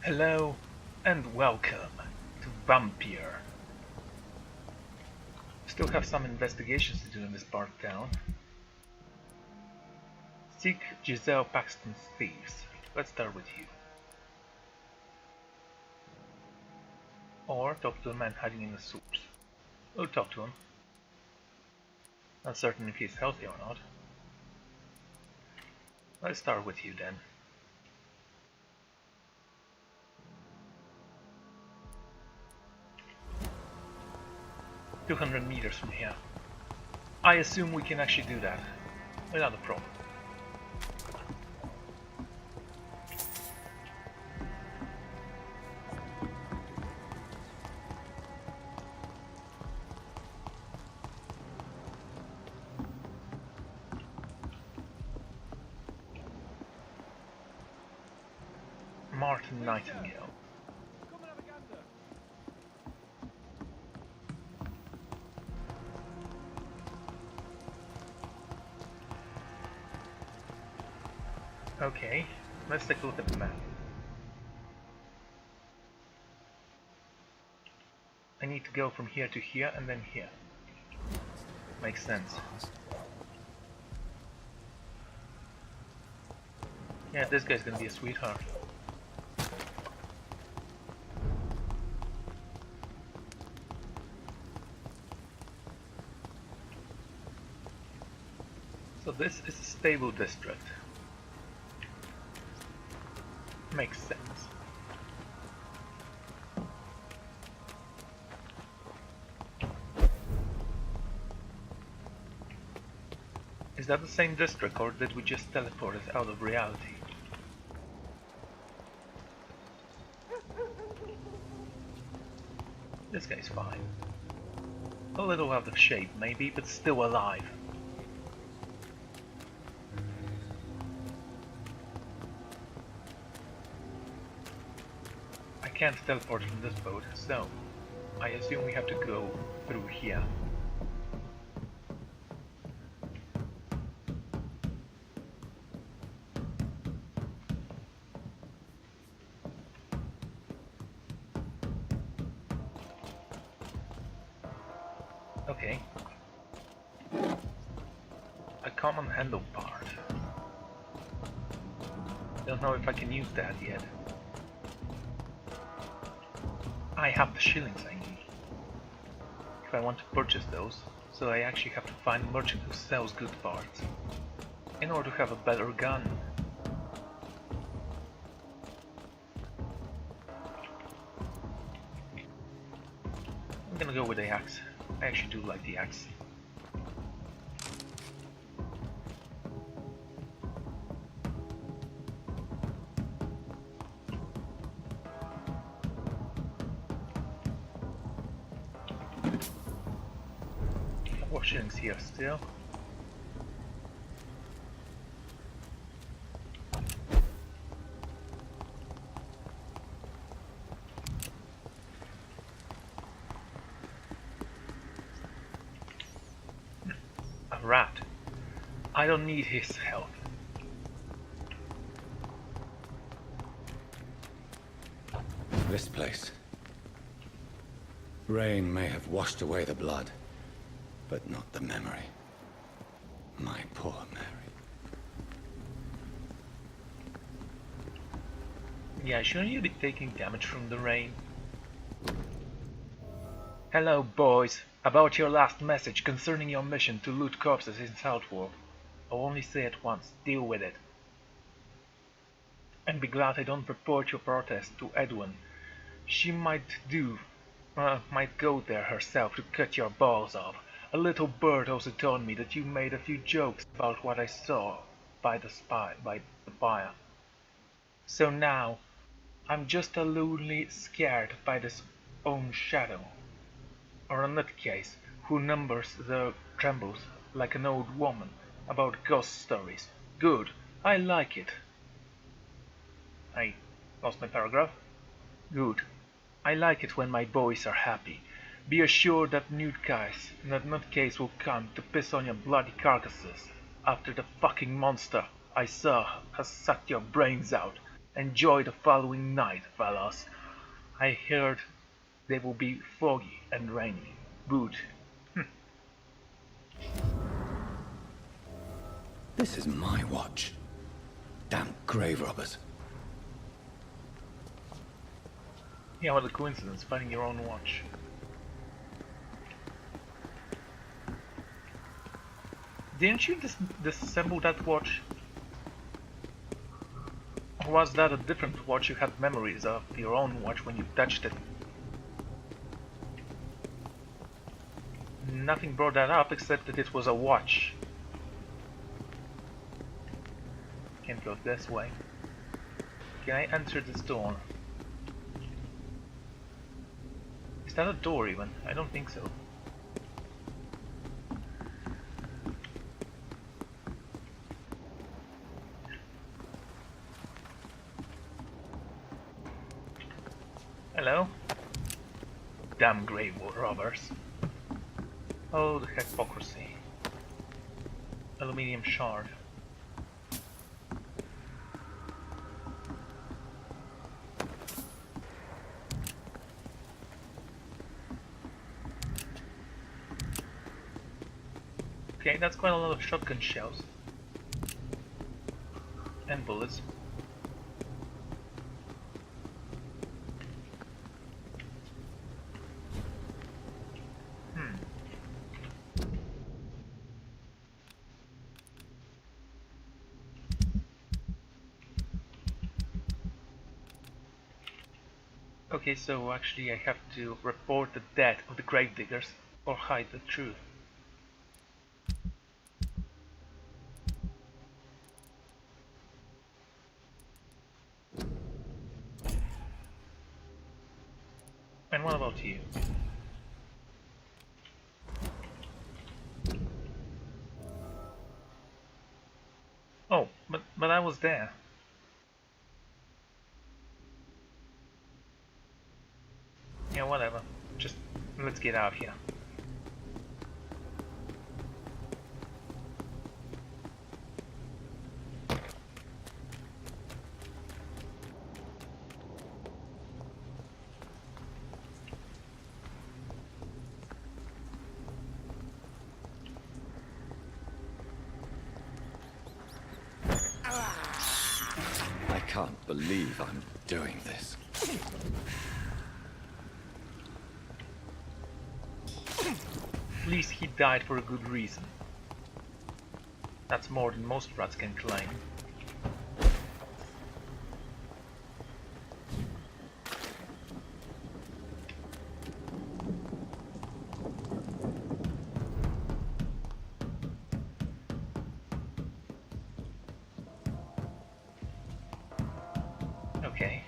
Hello and welcome to Vampyr. Still have some investigations to do in this part of town. Seek Giselle Paxton's thieves. Let's start with you. Or talk to a man hiding in the sewers. We'll talk to him. Not certain if he's healthy or not. Let's start with you then. "200 meters from here. I assume we can actually do that without a problem. Martin Nightingale. Okay, let's take a look at the map. I need to go from here to here and then here. Makes sense. Yeah, this guy's gonna be a sweetheart. So this is a stable district. Makes sense. Is that the same district, or did we just teleport us out of reality? This guy's fine. A little out of shape maybe, but still alive. I can't teleport from this boat, so I assume we have to go through here. Okay. A common handle part. Don't know if I can use that yet. I have the shillings I need if I want to purchase those, so I actually have to find a merchant who sells good parts in order to have a better gun. I'm gonna go with the axe. I actually do like the axe. More shillings here still. A rat. I don't need his help. This place. Rain may have washed away the blood, but not the memory. My poor Mary. Yeah, shouldn't you be taking damage from the rain? Hello, boys. About your last message concerning your mission to loot corpses in Southwark. I'll only say it once. Deal with it. And be glad I don't report your protest to Edwin. She might go there herself to cut your balls off. A little bird also told me that you made a few jokes about what I saw by the fire. So now, I'm just a lonely scared by this own shadow. Or a nutcase who trembles like an old woman about ghost stories. Good, I like it. I lost my paragraph. Good. I like it when my boys are happy. Be assured that nutcase will come to piss on your bloody carcasses after the fucking monster I saw has sucked your brains out. Enjoy the following night, fellas. I heard they will be foggy and rainy. Good. This is my watch. Damn grave robbers. Yeah, what a coincidence, finding your own watch. Didn't you disassemble that watch? Or was that a different watch you had memories of your own watch when you touched it? Nothing brought that up except that it was a watch. Can't go this way. Can I enter this door? Is that a door even? I don't think so. Hello? Damn grave robbers. Oh, the hypocrisy. Aluminium shard. Okay, that's quite a lot of shotgun shells. And bullets. Okay, so actually I have to report the death of the gravediggers or hide the truth. And what about you? Oh, but I was there. Yeah, whatever. Just let's get out of here. I can't believe I'm doing this. At least he died for a good reason. That's more than most rats can claim. Okay,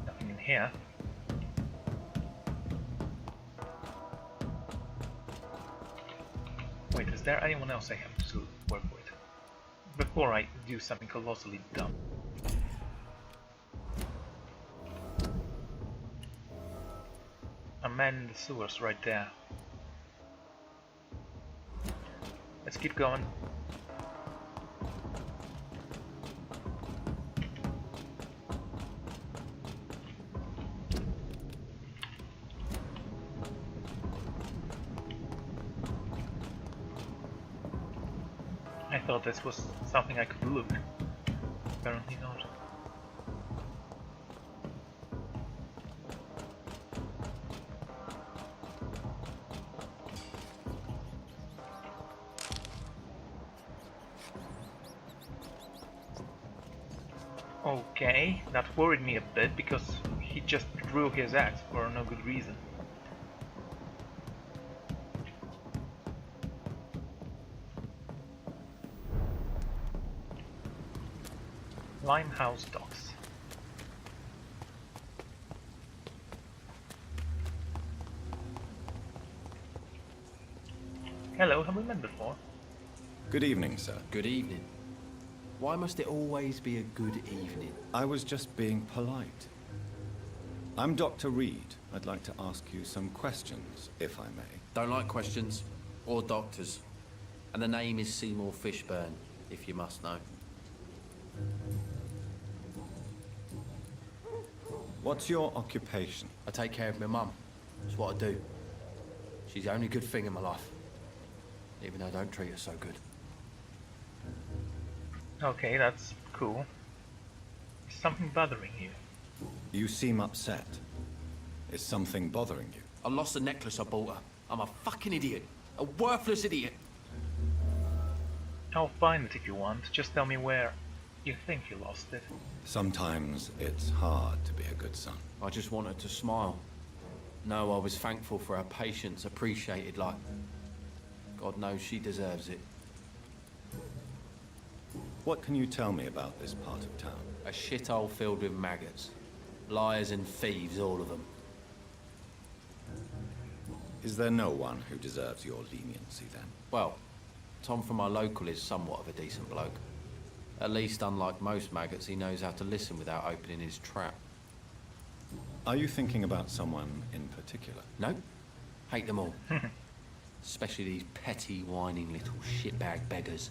nothing in here. Wait, is there anyone else I have to work with? Before I do something colossally dumb. A man in the sewers right there. Let's keep going. I thought this was something I could look. Apparently not. Okay, that worried me a bit because he just drew his axe for no good reason. Limehouse Docks. Hello, have we met before? Good evening, sir. Good evening. Why must it always be a good evening? I was just being polite. I'm Dr. Reid. I'd like to ask you some questions, if I may. Don't like questions or doctors. And the name is Seymour Fishburne, if you must know. What's your occupation? I take care of my mum. That's what I do. She's the only good thing in my life. Even though I don't treat her so good. Okay, that's cool. Is something bothering you? You seem upset. Is something bothering you? I lost the necklace I bought her. I'm a fucking idiot. A worthless idiot. I'll find it if you want. Just tell me where you think you lost it. Sometimes it's hard to be a good son. I just want her to smile. No, I was thankful for her patience, appreciated like... God knows she deserves it. What can you tell me about this part of town? A shithole filled with maggots. Liars and thieves, all of them. Is there no one who deserves your leniency then? Well, Tom from our local is somewhat of a decent bloke. At least, unlike most maggots, he knows how to listen without opening his trap. Are you thinking about someone in particular? No. Hate them all. Especially these petty, whining little shitbag beggars.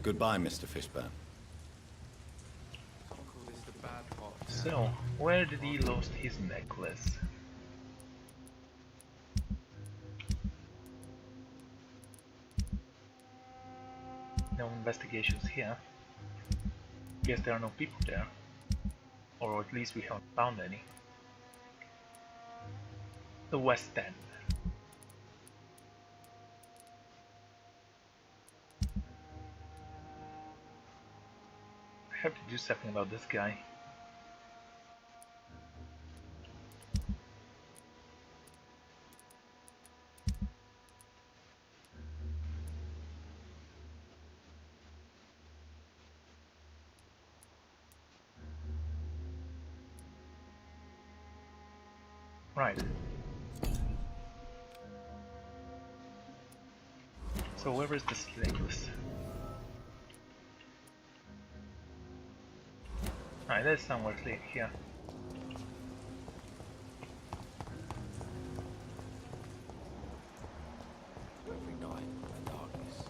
Goodbye, Mr. Fishburne. So, where did he lost his necklace? No investigations here. Guess there are no people there. Or at least we haven't found any. The West End. I have to do something about this guy. Right. So where is this necklace? Right, there's somewhere here. Every night in the darkness.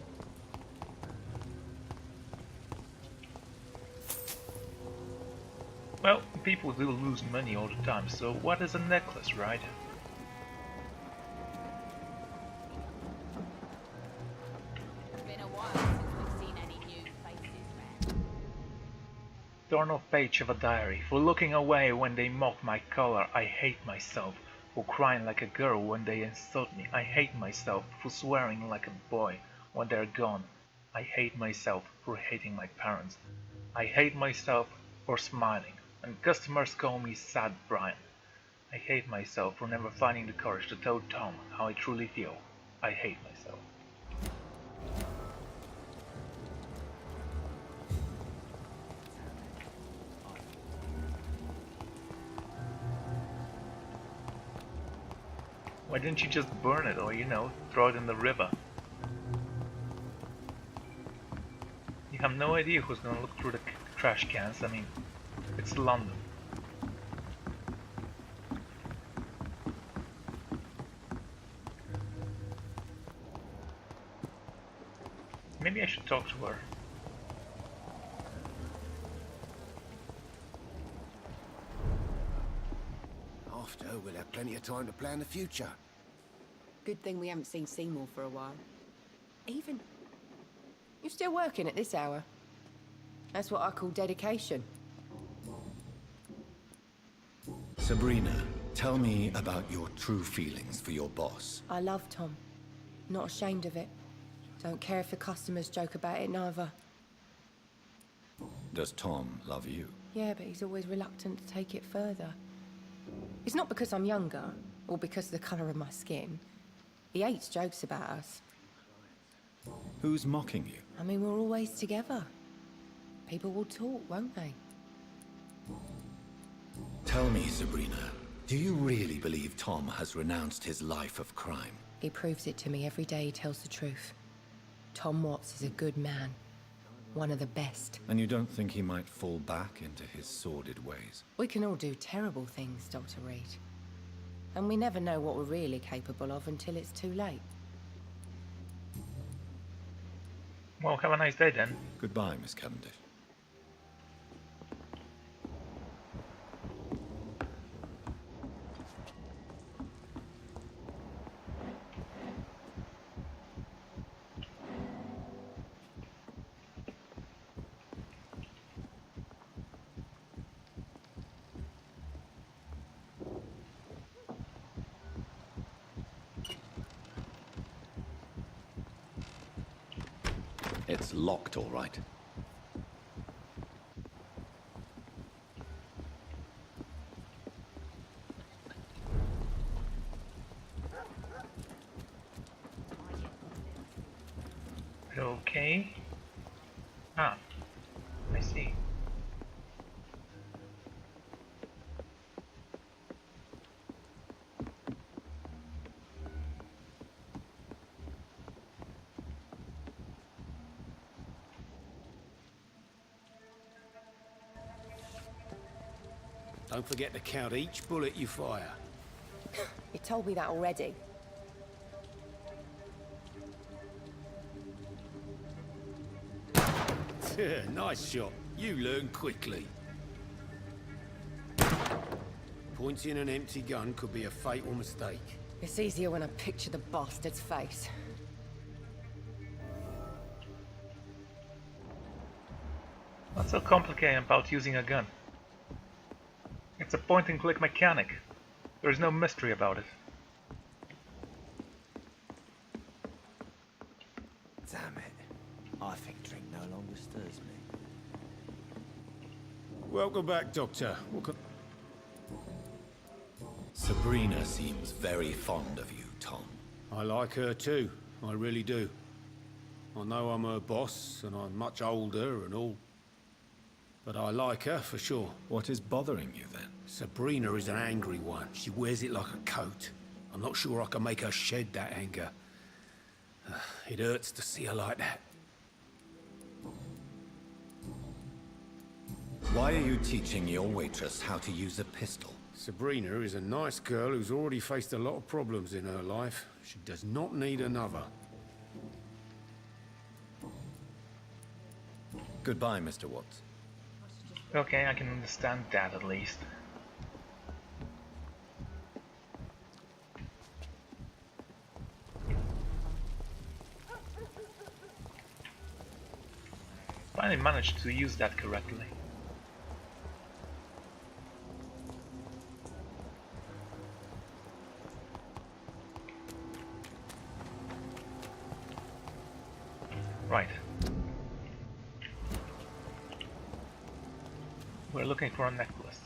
Well, people do lose money all the time, so what is a necklace, right? Been a while since we've seen any new faces around. Turn off page of a diary. For looking away when they mock my color, I hate myself. For crying like a girl when they insult me, I hate myself. For swearing like a boy when they're gone, I hate myself. For hating my parents, I hate myself. For smiling, and customers call me Sad Brian. I hate myself for never finding the courage to tell Tom how I truly feel. I hate myself. Why didn't you just burn it or, you know, throw it in the river? You have no idea who's gonna look through the trash cans. I mean, it's London. Maybe I should talk to her. After, we'll have plenty of time to plan the future. Good thing we haven't seen Seymour for a while. Even... You're still working at this hour? That's what I call dedication. Sabrina, tell me about your true feelings for your boss. I love Tom. Not ashamed of it. Don't care if the customers joke about it, neither. Does Tom love you? Yeah, but he's always reluctant to take it further. It's not because I'm younger, or because of the colour of my skin. He hates jokes about us. Who's mocking you? I mean, we're always together. People will talk, won't they? Tell me, Sabrina, do you really believe Tom has renounced his life of crime? He proves it to me every day he tells the truth. Tom Watts is a good man. One of the best. And you don't think he might fall back into his sordid ways? We can all do terrible things, Dr. Reid. And we never know what we're really capable of until it's too late. Well, have a nice day then. Goodbye, Miss Cavendish. It's locked, all right. Okay. Ah, I see. Don't forget to count each bullet you fire. You told me that already. Nice shot. You learn quickly. Pointing an empty gun could be a fatal mistake. It's easier when I picture the bastard's face. What's so complicated about using a gun? It's a point-and-click mechanic. There's no mystery about it. Damn it. I think drink no longer stirs me. Welcome back, Doctor. Sabrina seems very fond of you, Tom. I like her too. I really do. I know I'm her boss, and I'm much older and all. But I like her for sure. What is bothering you then? Sabrina is an angry one. She wears it like a coat. I'm not sure I can make her shed that anger. It hurts to see her like that. Why are you teaching your waitress how to use a pistol? Sabrina is a nice girl who's already faced a lot of problems in her life. She does not need another. Goodbye, Mr. Watts. Okay, I can understand that at least. Finally managed to use that correctly. Right. We're looking for a necklace.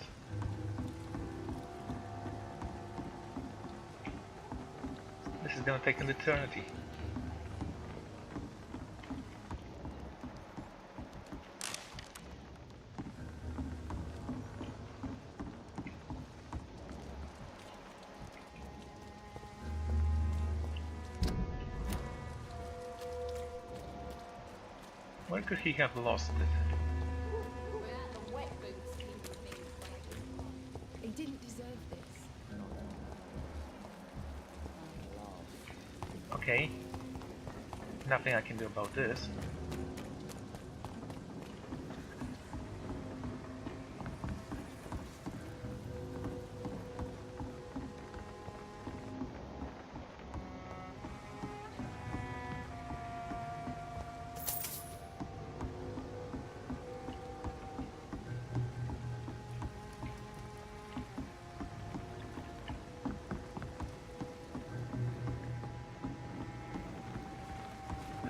This is gonna take an eternity. Where could he have lost it? Without the wet boots, he would have been wet. He didn't deserve this. Okay. Nothing I can do about this.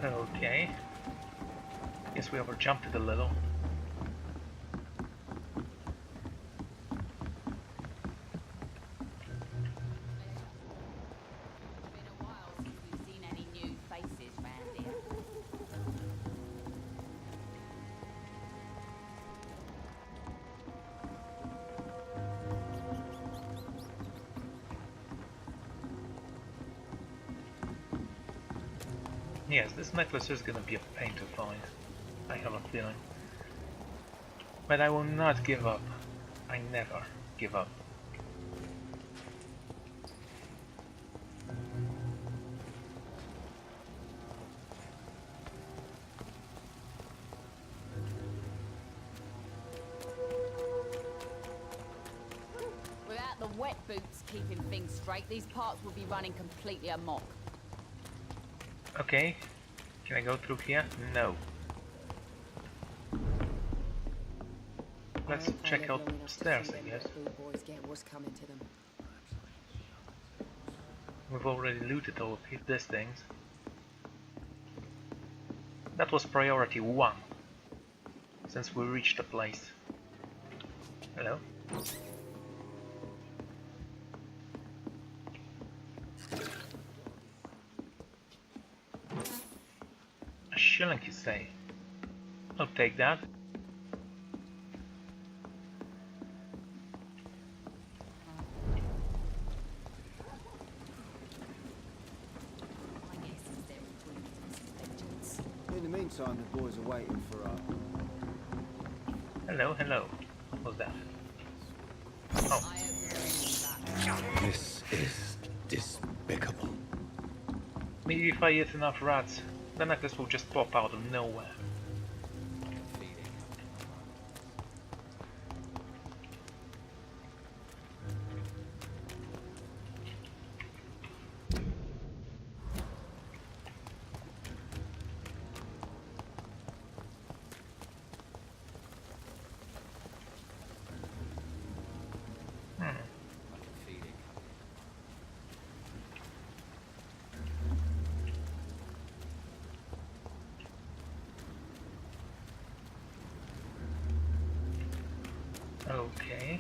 Okay. Guess we overjumped it a little. It's been a while since we've seen any new faces round here. Yes, this necklace is gonna be a pain to find. I have a feeling. But I will not give up. I never give up. wet boots keeping things straight, these parts would be running completely amok. Okay. Can I go through here? No. Let's check out upstairs, I guess. Boys get what's coming to them. We've already looted all of these things. That was priority 1. Since we reached the place. Hello? A shilling, you say? I'll take that. In the meantime, the boys are waiting for us. Hello, hello. What was that? Oh, This is despicable. maybe if I eat enough rats, the necklace will just pop out of nowhere. Okay.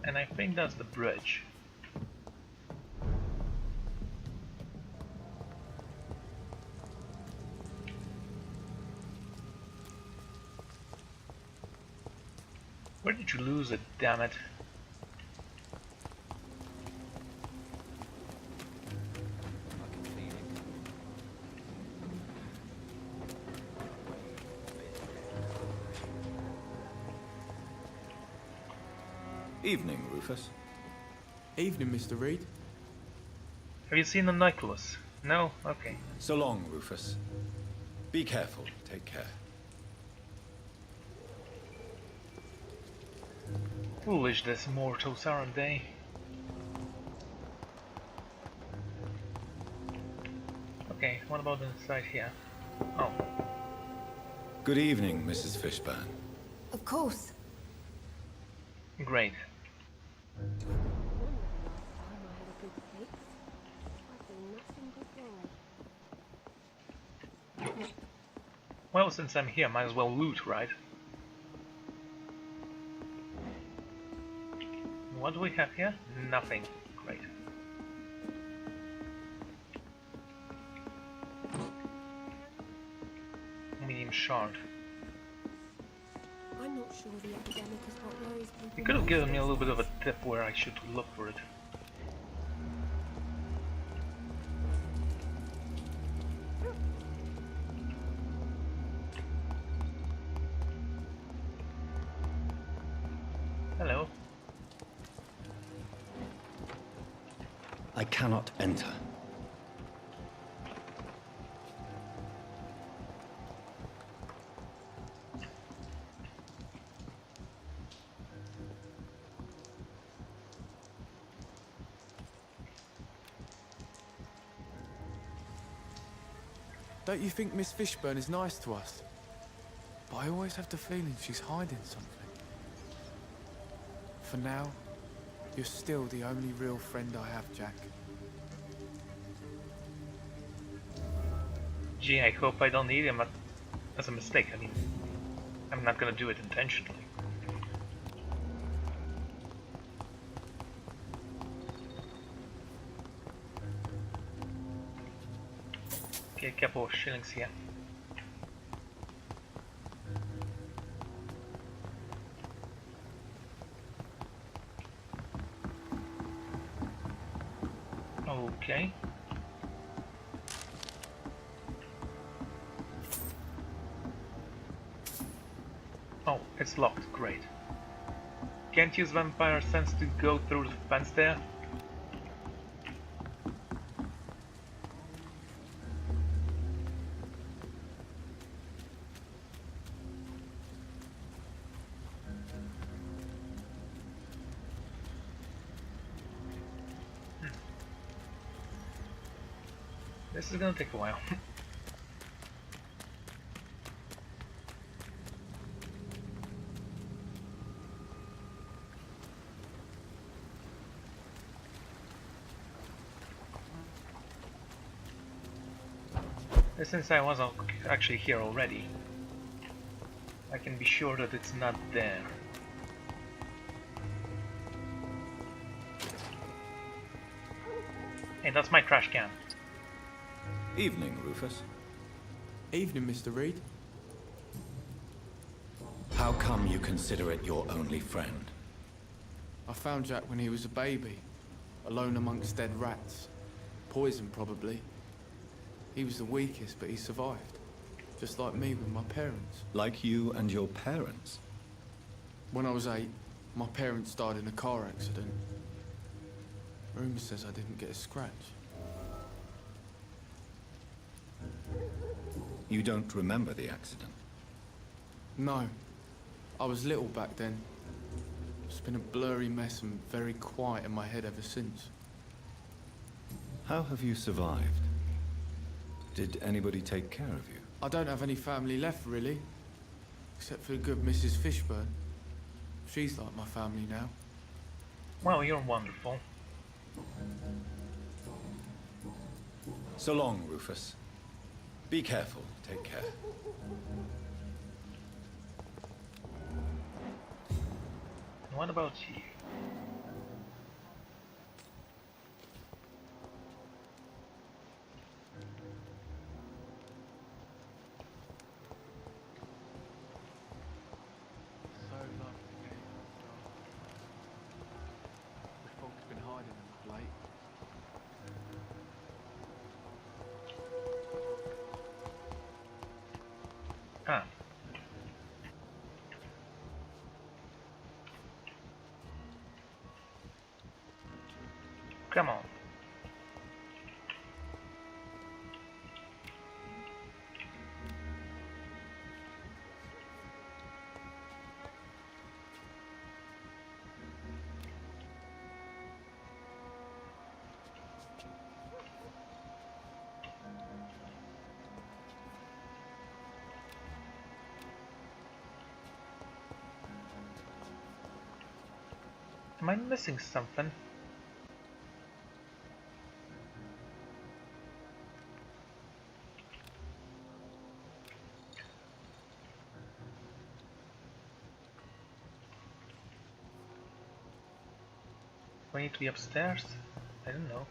And I think that's the bridge. Where did you lose it, damn it? Evening, Rufus. Evening, Mr. Reid. Have you seen the necklace? No? Okay. So long, Rufus. Be careful. Take care. Foolish these mortals, aren't they? Okay, what about inside here? Oh, Good evening, Mrs. Fishburne. Of course. great. Well, since I'm here, might as well loot, right? What do we have here? Nothing. Great. Medium shard. I'm not sure the epidemic is what worries people. You could have given me a little bit of a tip where I should look for it. Hello. I cannot enter. Don't you think Miss Fishburne is nice to us? But I always have the feeling she's hiding something. For now, you're still the only real friend I have, Jack. Gee, I hope I don't need him as a mistake. I mean, I'm not gonna do it intentionally. Okay, a couple of shillings here. Okay. Oh, it's locked. Great. Can't use vampire sense to go through the fence there? This is gonna take a while. Since I was actually here already, I can be sure that it's not there. Hey, that's my trash can. Evening, Rufus. Evening, Mr. Reid. How come you consider it your only friend? I found Jack when he was a baby, alone amongst dead rats. Poisoned, probably. He was the weakest, but he survived. Just like me with my parents. Like you and your parents? When I was 8, my parents died in a car accident. Rumour says I didn't get a scratch. You don't remember the accident? No. I was little back then. It's been a blurry mess and very quiet in my head ever since. How have you survived? Did anybody take care of you? I don't have any family left, really. Except for the good Mrs. Fishburne. She's like my family now. Well, you're wonderful. So long, Rufus. Be careful. Take care. What about you? So lovely. The fog's been hiding in the lake. Ah. Come on. Am I missing something? Do I need to be upstairs? I don't know.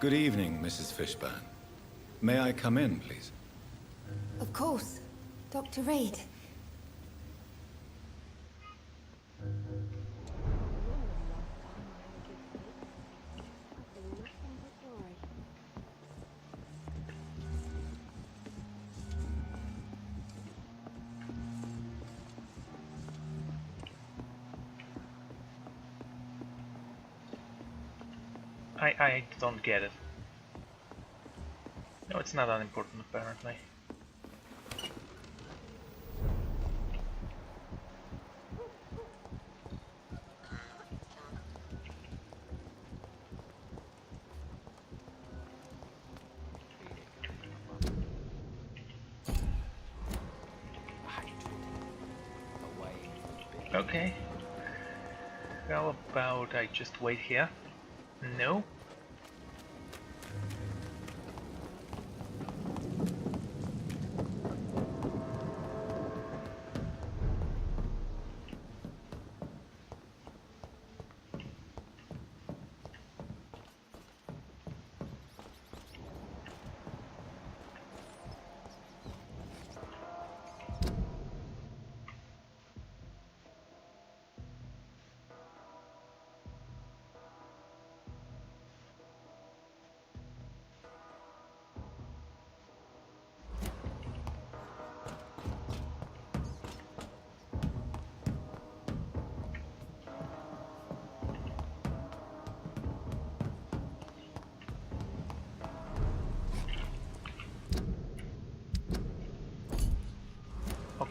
Good evening, Mrs. Fishburne. May I come in, please? Of course. Dr. Reid. I don't get it. No, it's not that important apparently. Okay. How about I just wait here? No?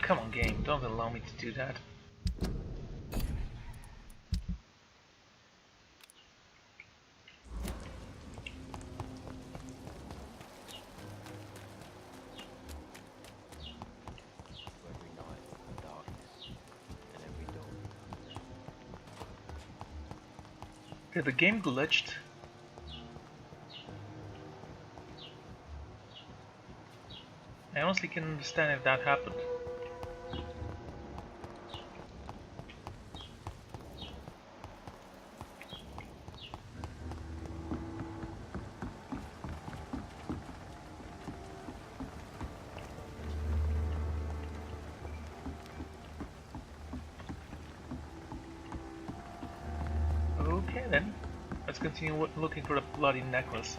come on, game, don't allow me to do that. Every night and darkness and every dawn. Did the game glitched? I honestly can understand if that happened. Okay then, let's continue looking for the bloody necklace.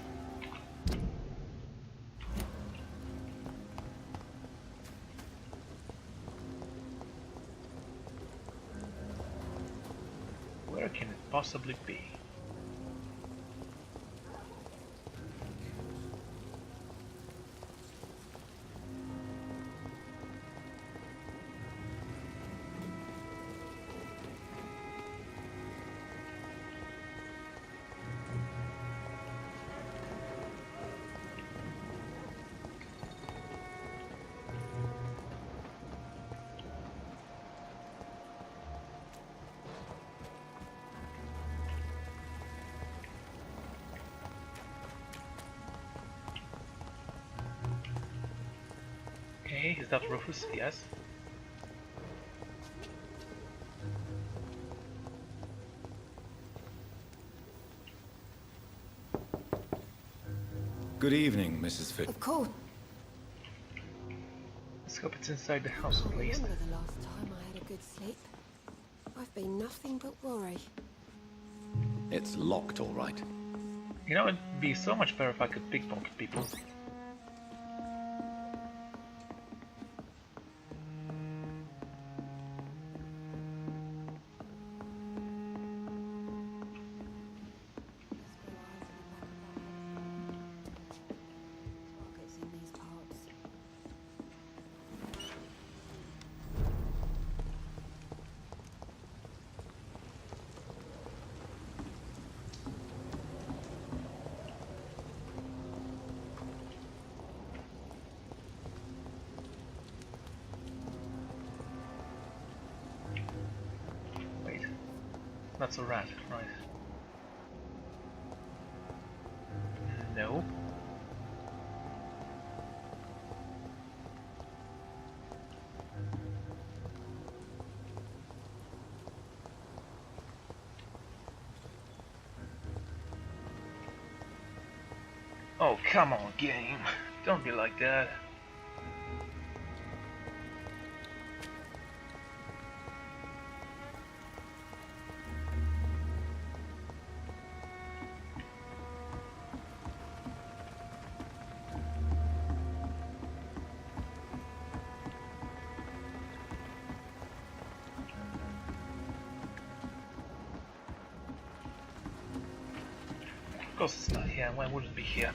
Where can it possibly be? Okay, is that Rufus? Yes. Good evening, Mrs. Fit. Of course. Let's hope it's inside the house I at least. remember the last time I had a good sleep. I've been nothing but worry. It's locked, all right. You know, it'd be so much better if I could pickpocket people. Pockets in these parts. Wait, that's a rat, right? No. Oh, come on, game. Don't be like that. Of course it's not here. Why would it be here?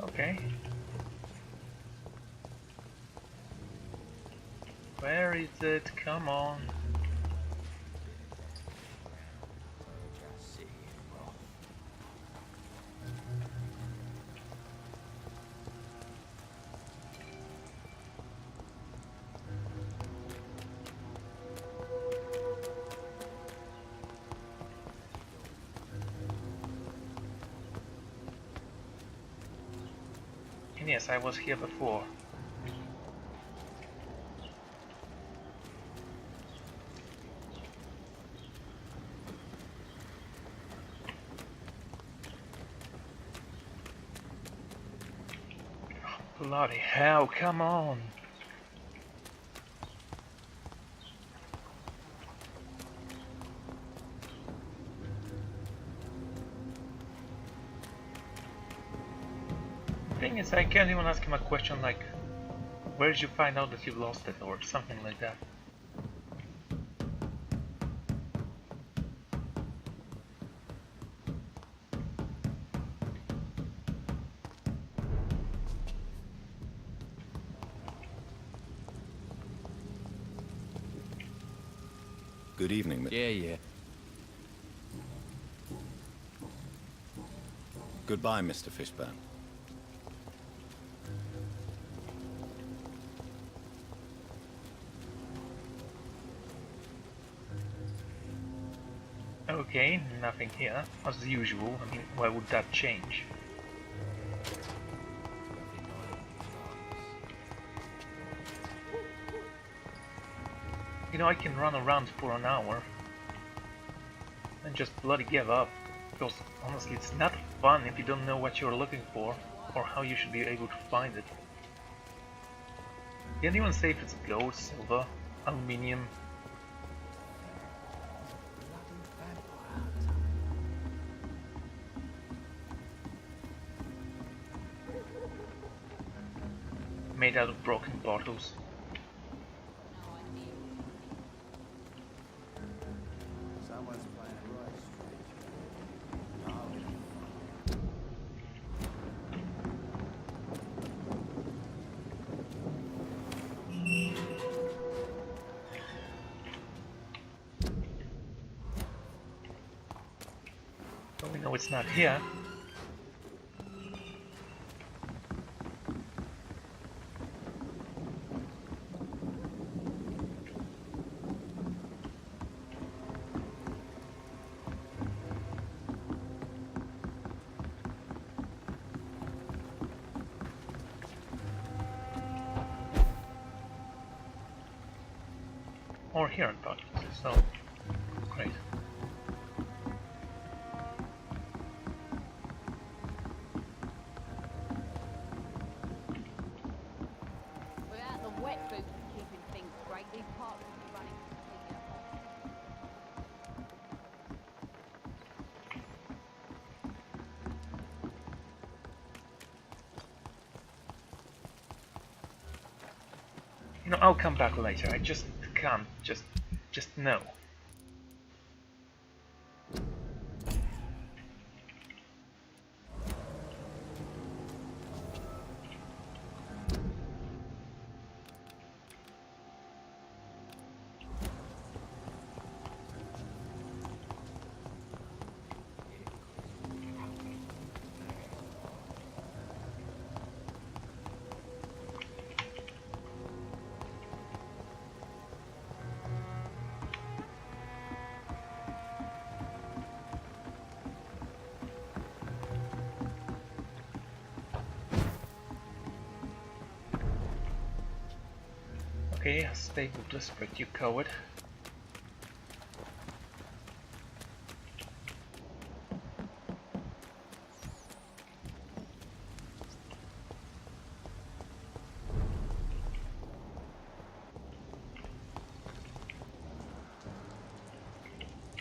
Okay. Where is it? Come on. Just sit here and rot. And yes, I was here before. Bloody hell, come on! Yes, I can't even ask him a question like, where did you find out that you lost it, or something like that. Good evening, Yeah. Goodbye, Mr. Fishburne. Okay, nothing here, as usual. I mean, why would that change? You know, I can run around for an hour and just bloody give up, because honestly it's not fun if you don't know what you're looking for or how you should be able to find it. Can anyone say if it's gold, silver, aluminium? Made out of broken bottles. Someone's playing it right, But we know it's not here. Or here in pockets, so great. Without the wet boots keeping things straight, these parts would be running completely apart. You know, I'll come back later. I just can't. Just no. Okay, stay with this spread, you coward.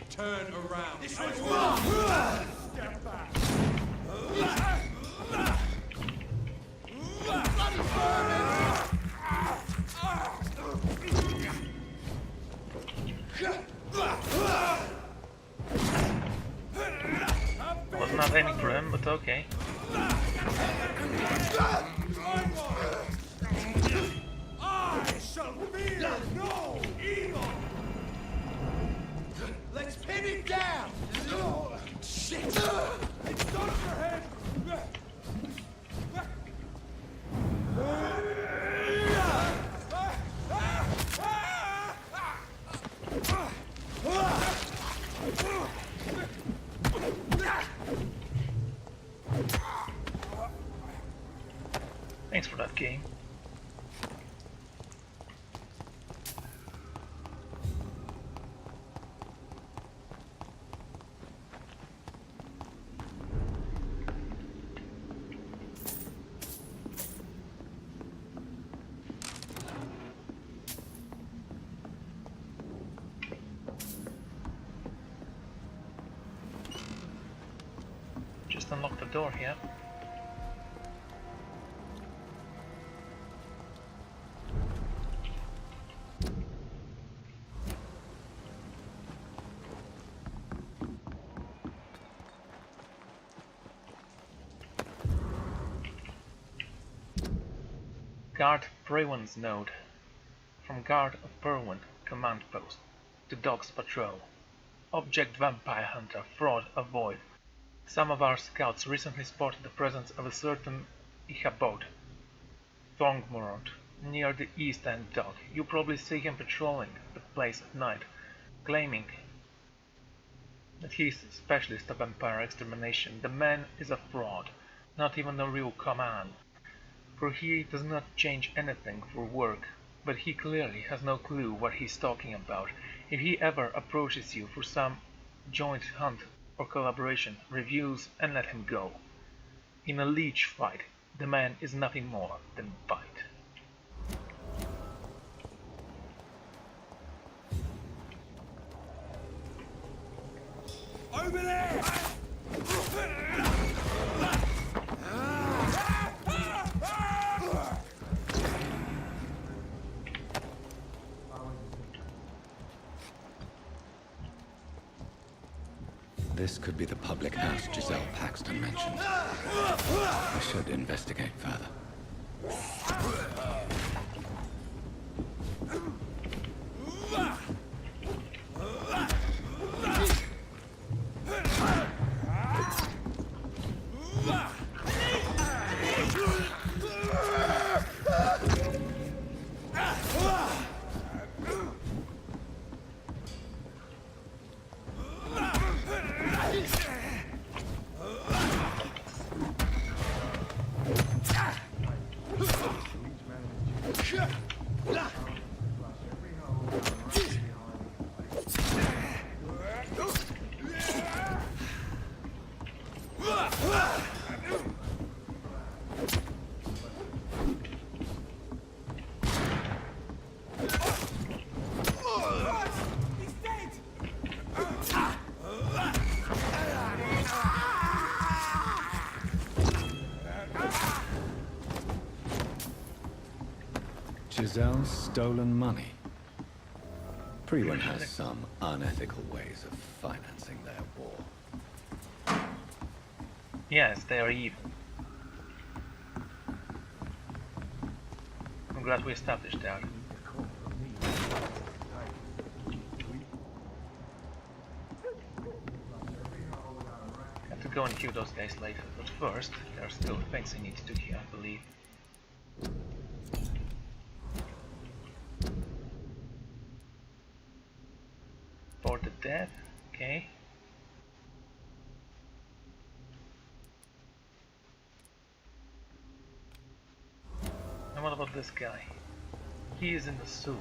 Turn around. Step back. Was not aiming for him, but okay. I shall fear no evil. Let's pin it down. Shit. It's done for him. Thanks for that game. Just unlock the door here. Guard Prewan's note. From Guard of Perwan, Command Post. To Dog's Patrol. Object Vampire Hunter, Fraud, Avoid. Some of our scouts recently spotted the presence of a certain Ichabod, Thongmoront, near the East End dock. You probably see him patrolling the place at night, claiming that he is a specialist of vampire extermination. The man is a fraud, not even a real command, for he does not change anything for work, but he clearly has no clue what he's talking about. If he ever approaches you for some joint hunt or collaboration, refuse and let him go. In a leech fight, the man is nothing more than bite. Over there! This could be the public house Giselle Paxton mentioned. I should investigate further. Giselle's stolen money. Prewan has some unethical ways of financing their war. Yes, they are evil. I'm glad we established that. Have to go and kill those guys later, but first, there are still things I need to do here, I believe. For the dead, okay. And what about this guy? He is in the sewers.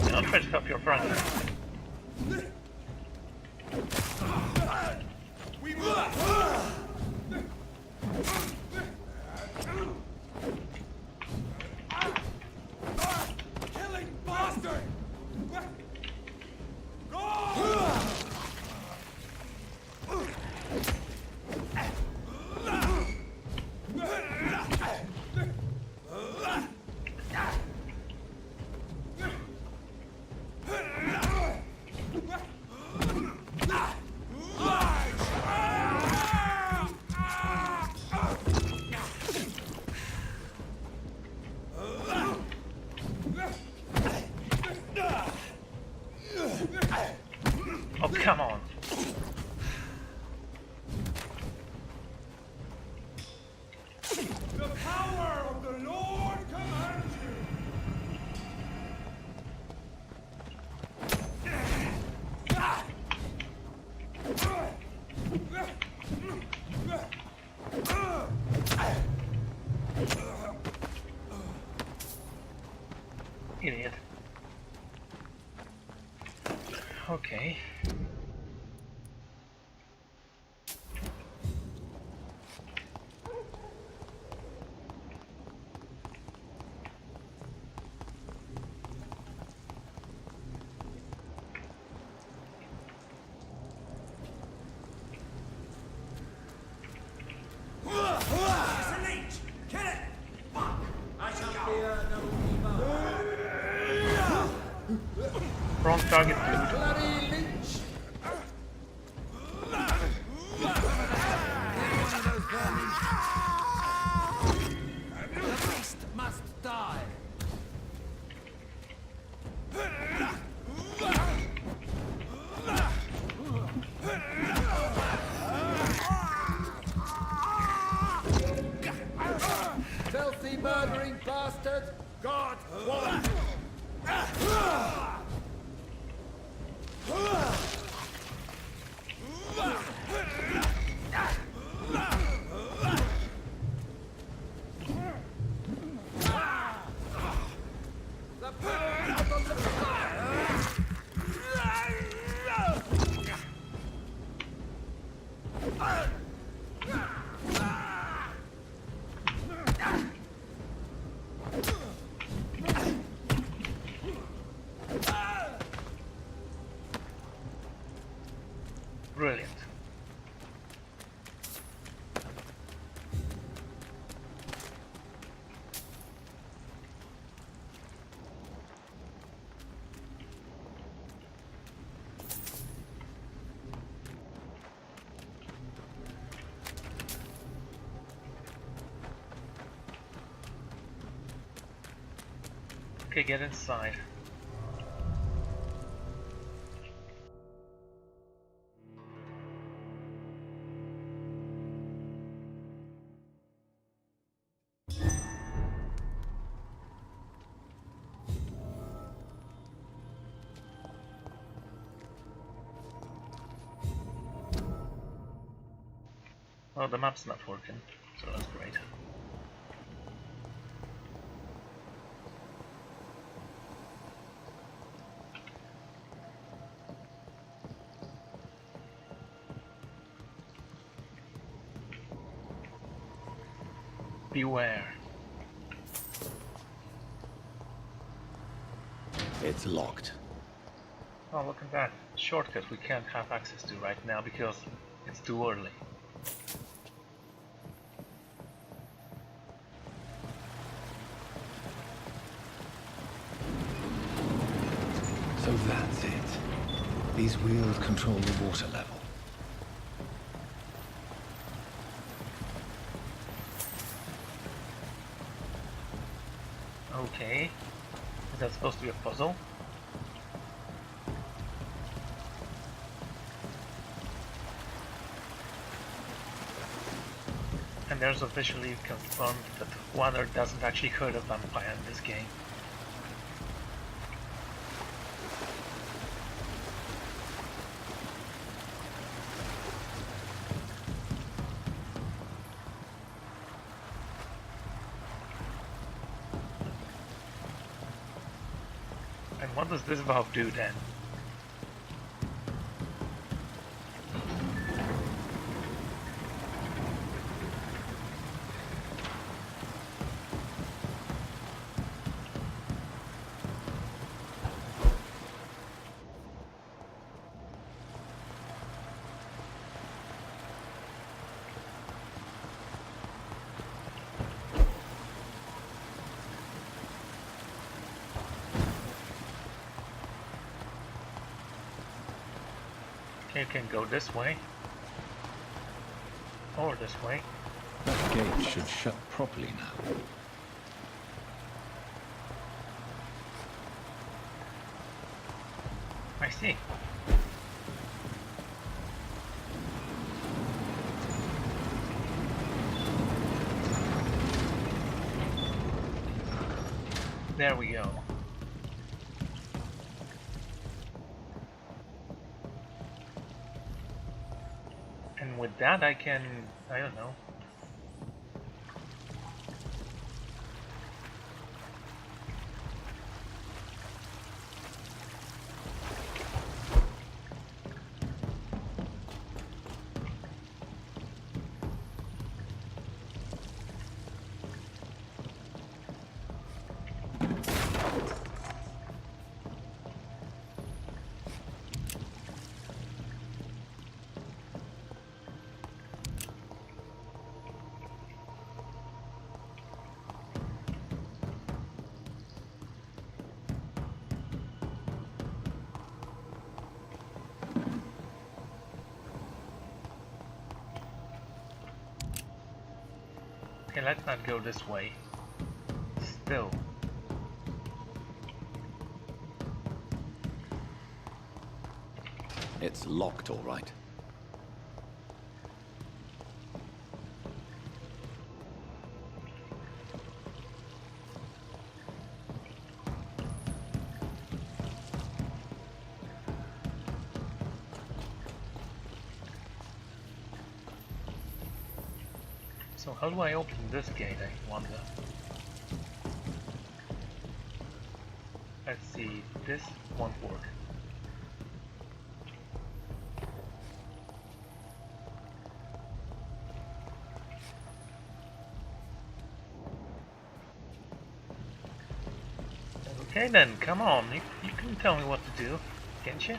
Don't try to help your friend. Killing bastard! Oh, come on. The power of the Lord commands Idiot. Okay. Wrong target, dude. Bloody leech! The beast must die! Filthy murdering bastard! God won! The power of the Brilliant. Okay, get inside. Well, the map's not working, so that's great. Beware. It's locked. Oh, look at that. Shortcut we can't have access to right now because it's too early. So that's it. These wheels control the water level. Okay. Is that supposed to be a puzzle? And there's officially confirmed that water doesn't actually hurt a vampire in this game. And what does this valve do then? You can go this way, or this way. That gate should shut properly now. I see. There we go. And with that I can, I don't know. Okay, let's not go this way. Still. It's locked, all right. So how do I open this gate, I wonder? Let's see, this won't work. Okay then, come on, you can tell me what to do, can't you?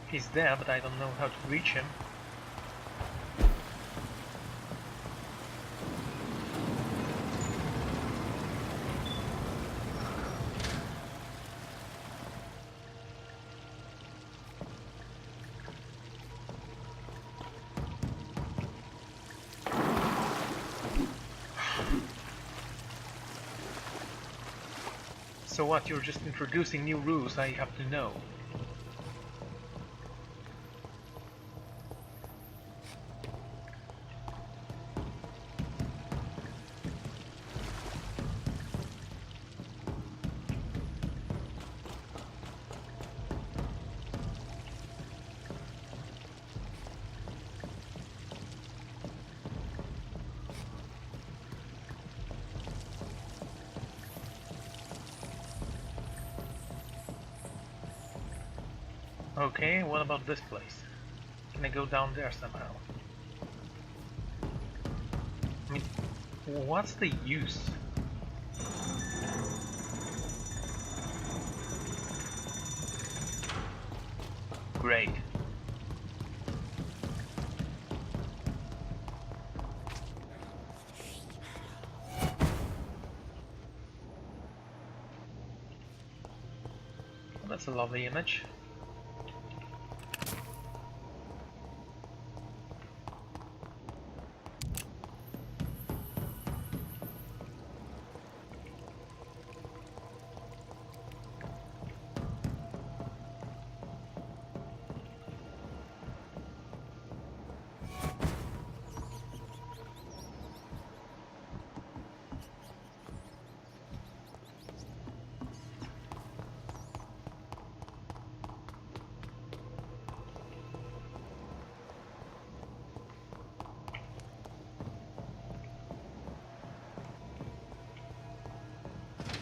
He's there, but I don't know how to reach him. So what, you're just introducing new rules I have to know? Okay, what about this place? Can I go down there somehow? I mean, what's the use? Great. Well, that's a lovely image.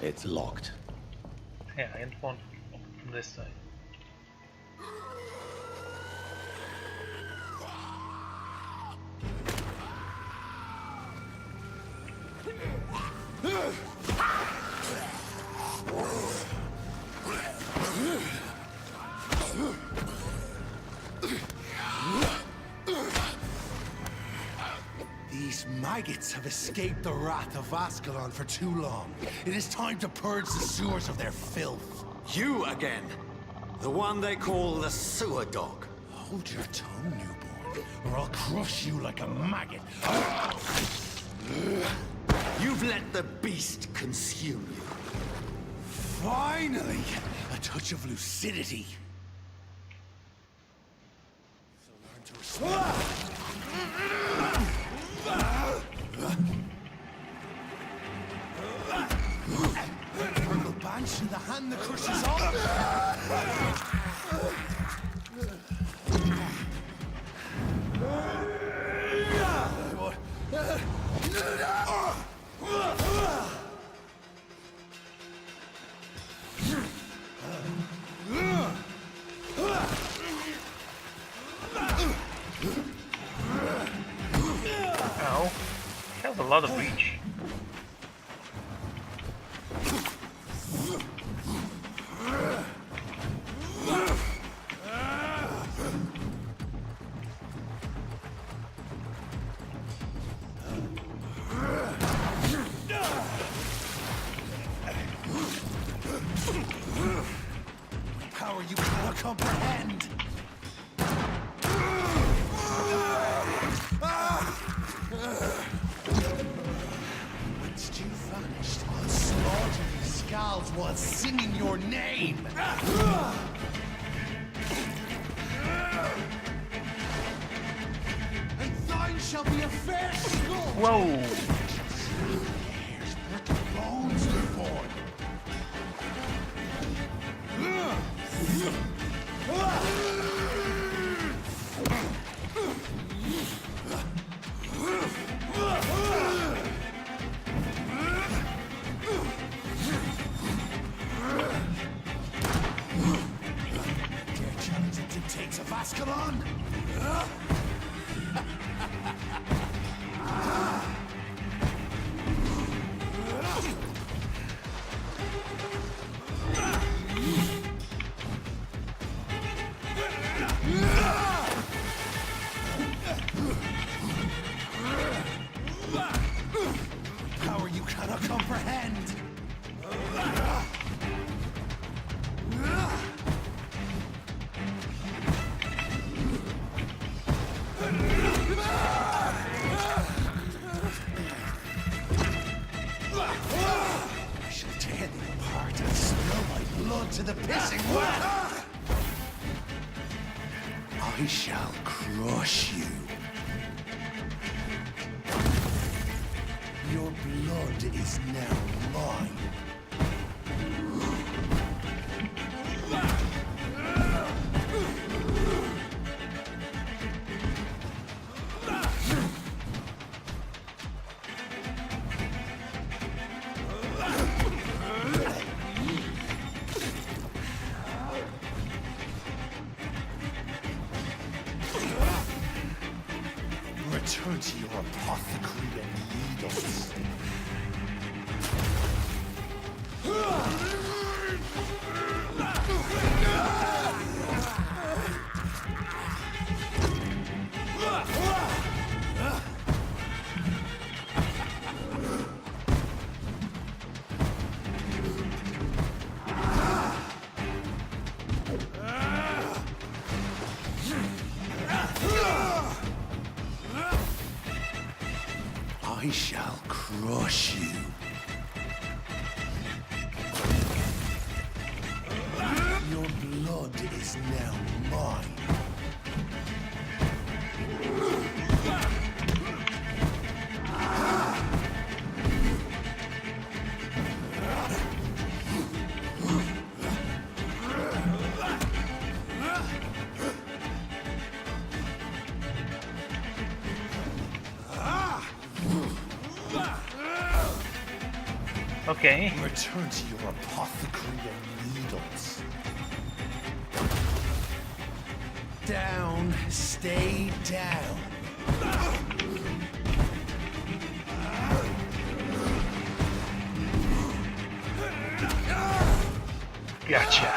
It's locked. Yeah, I don't want from this side. These maggots have escaped the wrath of Ascalon for too long. It is time to purge the sewers of their filth. You again! The one they call the sewer dog. Hold your tongue, newborn, or I'll crush you like a maggot. You've let the beast consume you. Finally! A touch of lucidity. So learn to respect. Purple Banshee, the hand that crushes all. Ow. That was a lot of reach. Power you cannot comprehend. Once you vanished, I'll slaughter these skulls while singing your name. And thine shall be a fair skull. Whoa! Hairs, brittle bones they're born. Dare challenge the dictates of Ascalon? Power you cannot comprehend. I shall tear thee apart and spill my blood to the pissing well. I shall crush you. Your blood is now mine. Return to your apothecary and needles. I shall crush you. Your blood is now mine. Okay. Return to your apothecary and needles. Down, stay down. Gotcha.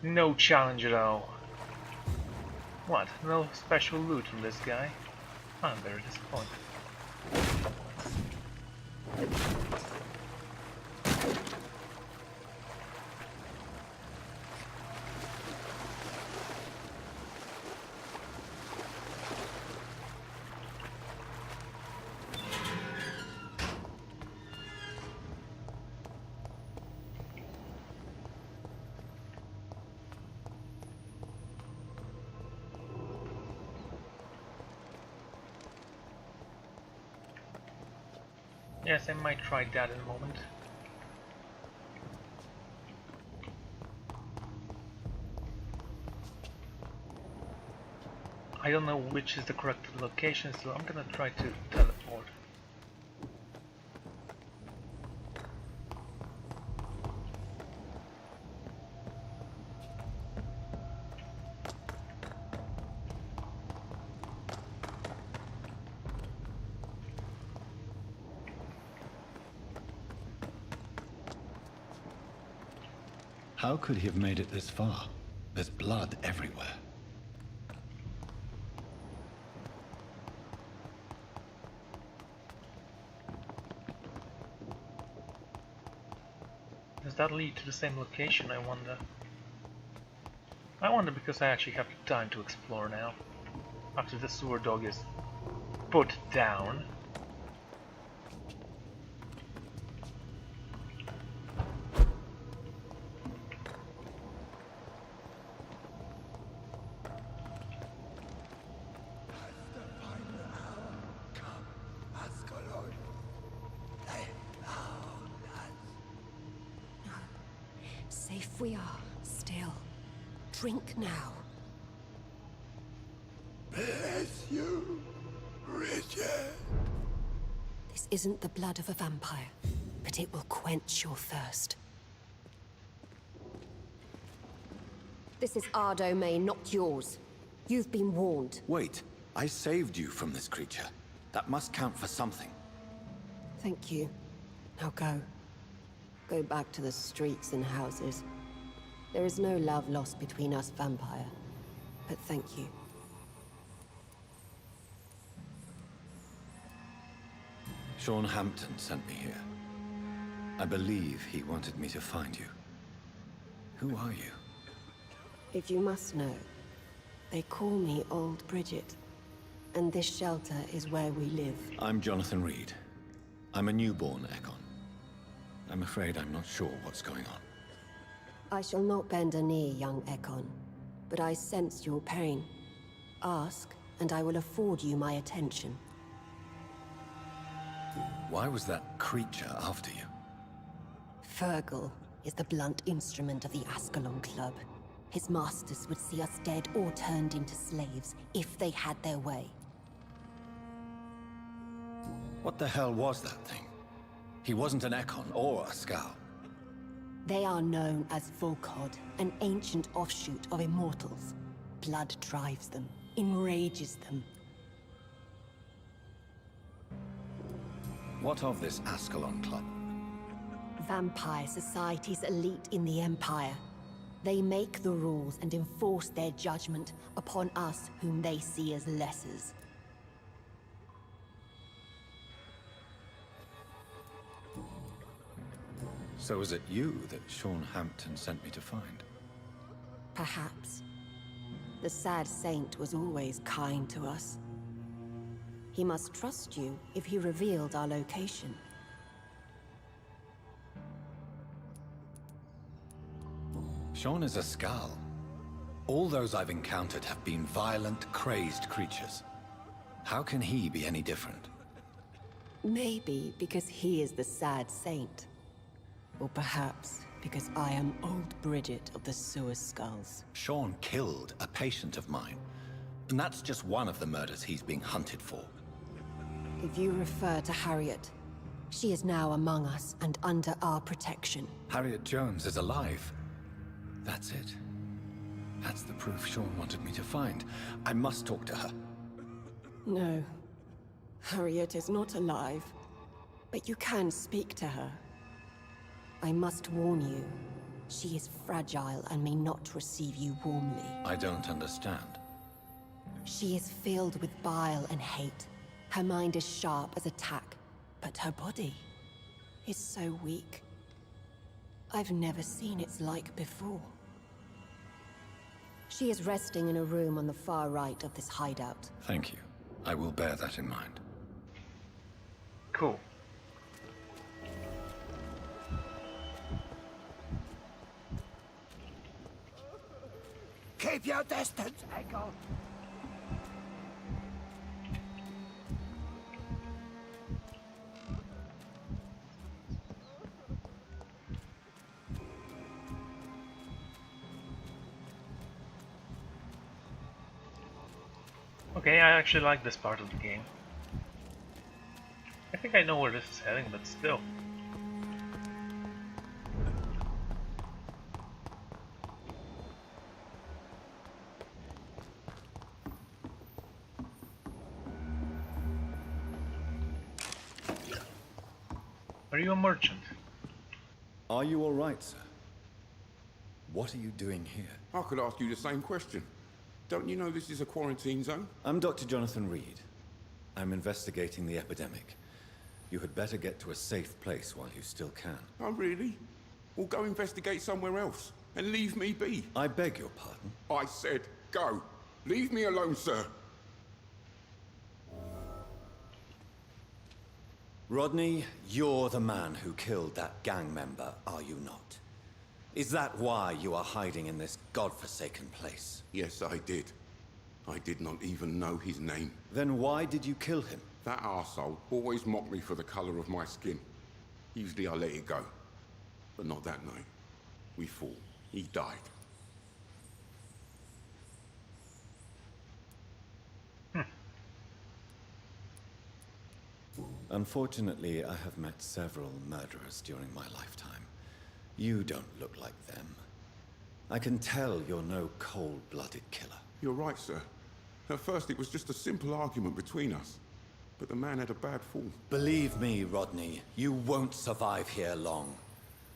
No challenge at all. What? No special loot from this guy? I'm very disappointed. Yes, I might try that in a moment. I don't know which is the correct location, so I'm gonna try to teleport. How could he have made it this far? There's blood everywhere. Does that lead to the same location, I wonder? I wonder because I actually have time to explore now. After the sewer dog is put down. Safe we are, still. Drink now. Bless you, Richard. This isn't the blood of a vampire, but it will quench your thirst. This is our domain, not yours. You've been warned. Wait, I saved you from this creature. That must count for something. Thank you. Now go. Go back to the streets and houses. There is no love lost between us, Vampire. But thank you. Sean Hampton sent me here. I believe he wanted me to find you. Who are you? If you must know, they call me Old Bridget. And this shelter is where we live. I'm Jonathan Reid. I'm a newborn Ekon. I'm afraid I'm not sure what's going on. I shall not bend a knee, young Ekon, but I sense your pain. Ask, and I will afford you my attention. Why was that creature after you? Fergal is the blunt instrument of the Ascalon Club. His masters would see us dead or turned into slaves if they had their way. What the hell was that thing? He wasn't an Ekon or a Scout. They are known as Volkod, an ancient offshoot of immortals. Blood drives them, enrages them. What of this Ascalon Club? Vampire society's elite in the Empire. They make the rules and enforce their judgment upon us whom they see as lessers. So is it you that Sean Hampton sent me to find? Perhaps. The sad saint was always kind to us. He must trust you if he revealed our location. Sean is a Skal. All those I've encountered have been violent, crazed creatures. How can he be any different? Maybe because he is the sad saint. Or perhaps because I am Old Bridget of the Sewer Skulls. Sean killed a patient of mine. And that's just one of the murders he's being hunted for. If you refer to Harriet, she is now among us and under our protection. Harriet Jones is alive. That's it. That's the proof Sean wanted me to find. I must talk to her. No. Harriet is not alive. But you can speak to her. I must warn you. She is fragile and may not receive you warmly. I don't understand. She is filled with bile and hate. Her mind is sharp as a tack, but her body is so weak. I've never seen its like before. She is resting in a room on the far right of this hideout. Thank you. I will bear that in mind. Cool. Keep your distance, Echo. Okay, I actually like this part of the game. I think I know where this is heading, but still. Are you a merchant? Are you all right, sir? What are you doing here? I could ask you the same question. Don't you know this is a quarantine zone? I'm Dr. Jonathan Reid. I'm investigating the epidemic. You had better get to a safe place while you still can. Oh, really? Well, go investigate somewhere else and leave me be. I beg your pardon? I said go. Leave me alone, sir. Rodney, you're the man who killed that gang member, are you not? Is that why you are hiding in this godforsaken place? Yes, I did. I did not even know his name. Then why did you kill him? That arsehole always mocked me for the color of my skin. Usually I let it go. But not that night. We fought. He died. Unfortunately, I have met several murderers during my lifetime. You don't look like them. I can tell you're no cold-blooded killer. You're right, sir. At first it was just a simple argument between us. But the man had a bad fall. Believe me, Rodney, you won't survive here long.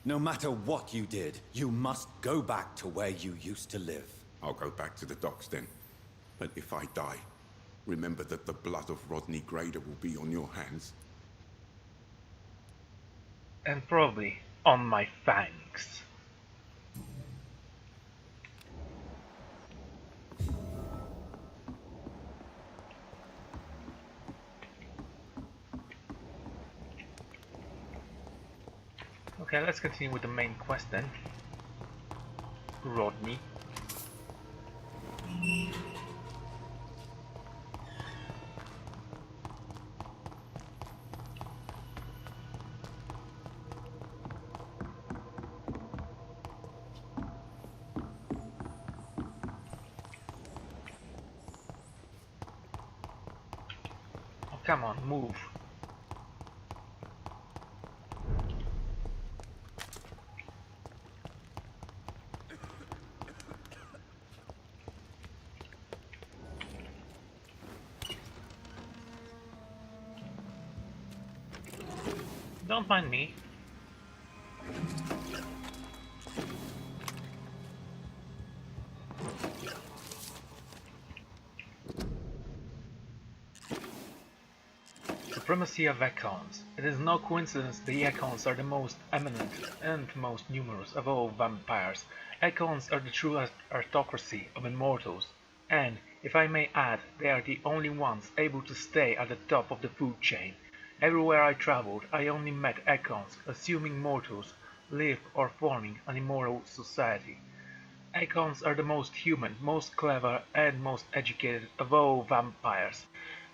No matter what you did, you must go back to where you used to live. I'll go back to the docks then. But if I die, remember that the blood of Rodney Grader will be on your hands. And probably on my fangs. Okay, let's continue with the main quest then. Rodney. Oh, come on, move. Don't mind me. Supremacy of Econs. It is no coincidence the Econs are the most eminent and most numerous of all vampires. Econs are the true aristocracy of immortals, and, if I may add, they are the only ones able to stay at the top of the food chain. Everywhere I traveled, I only met Econs, assuming mortals live or forming an immoral society. Econs are the most human, most clever, and most educated of all vampires.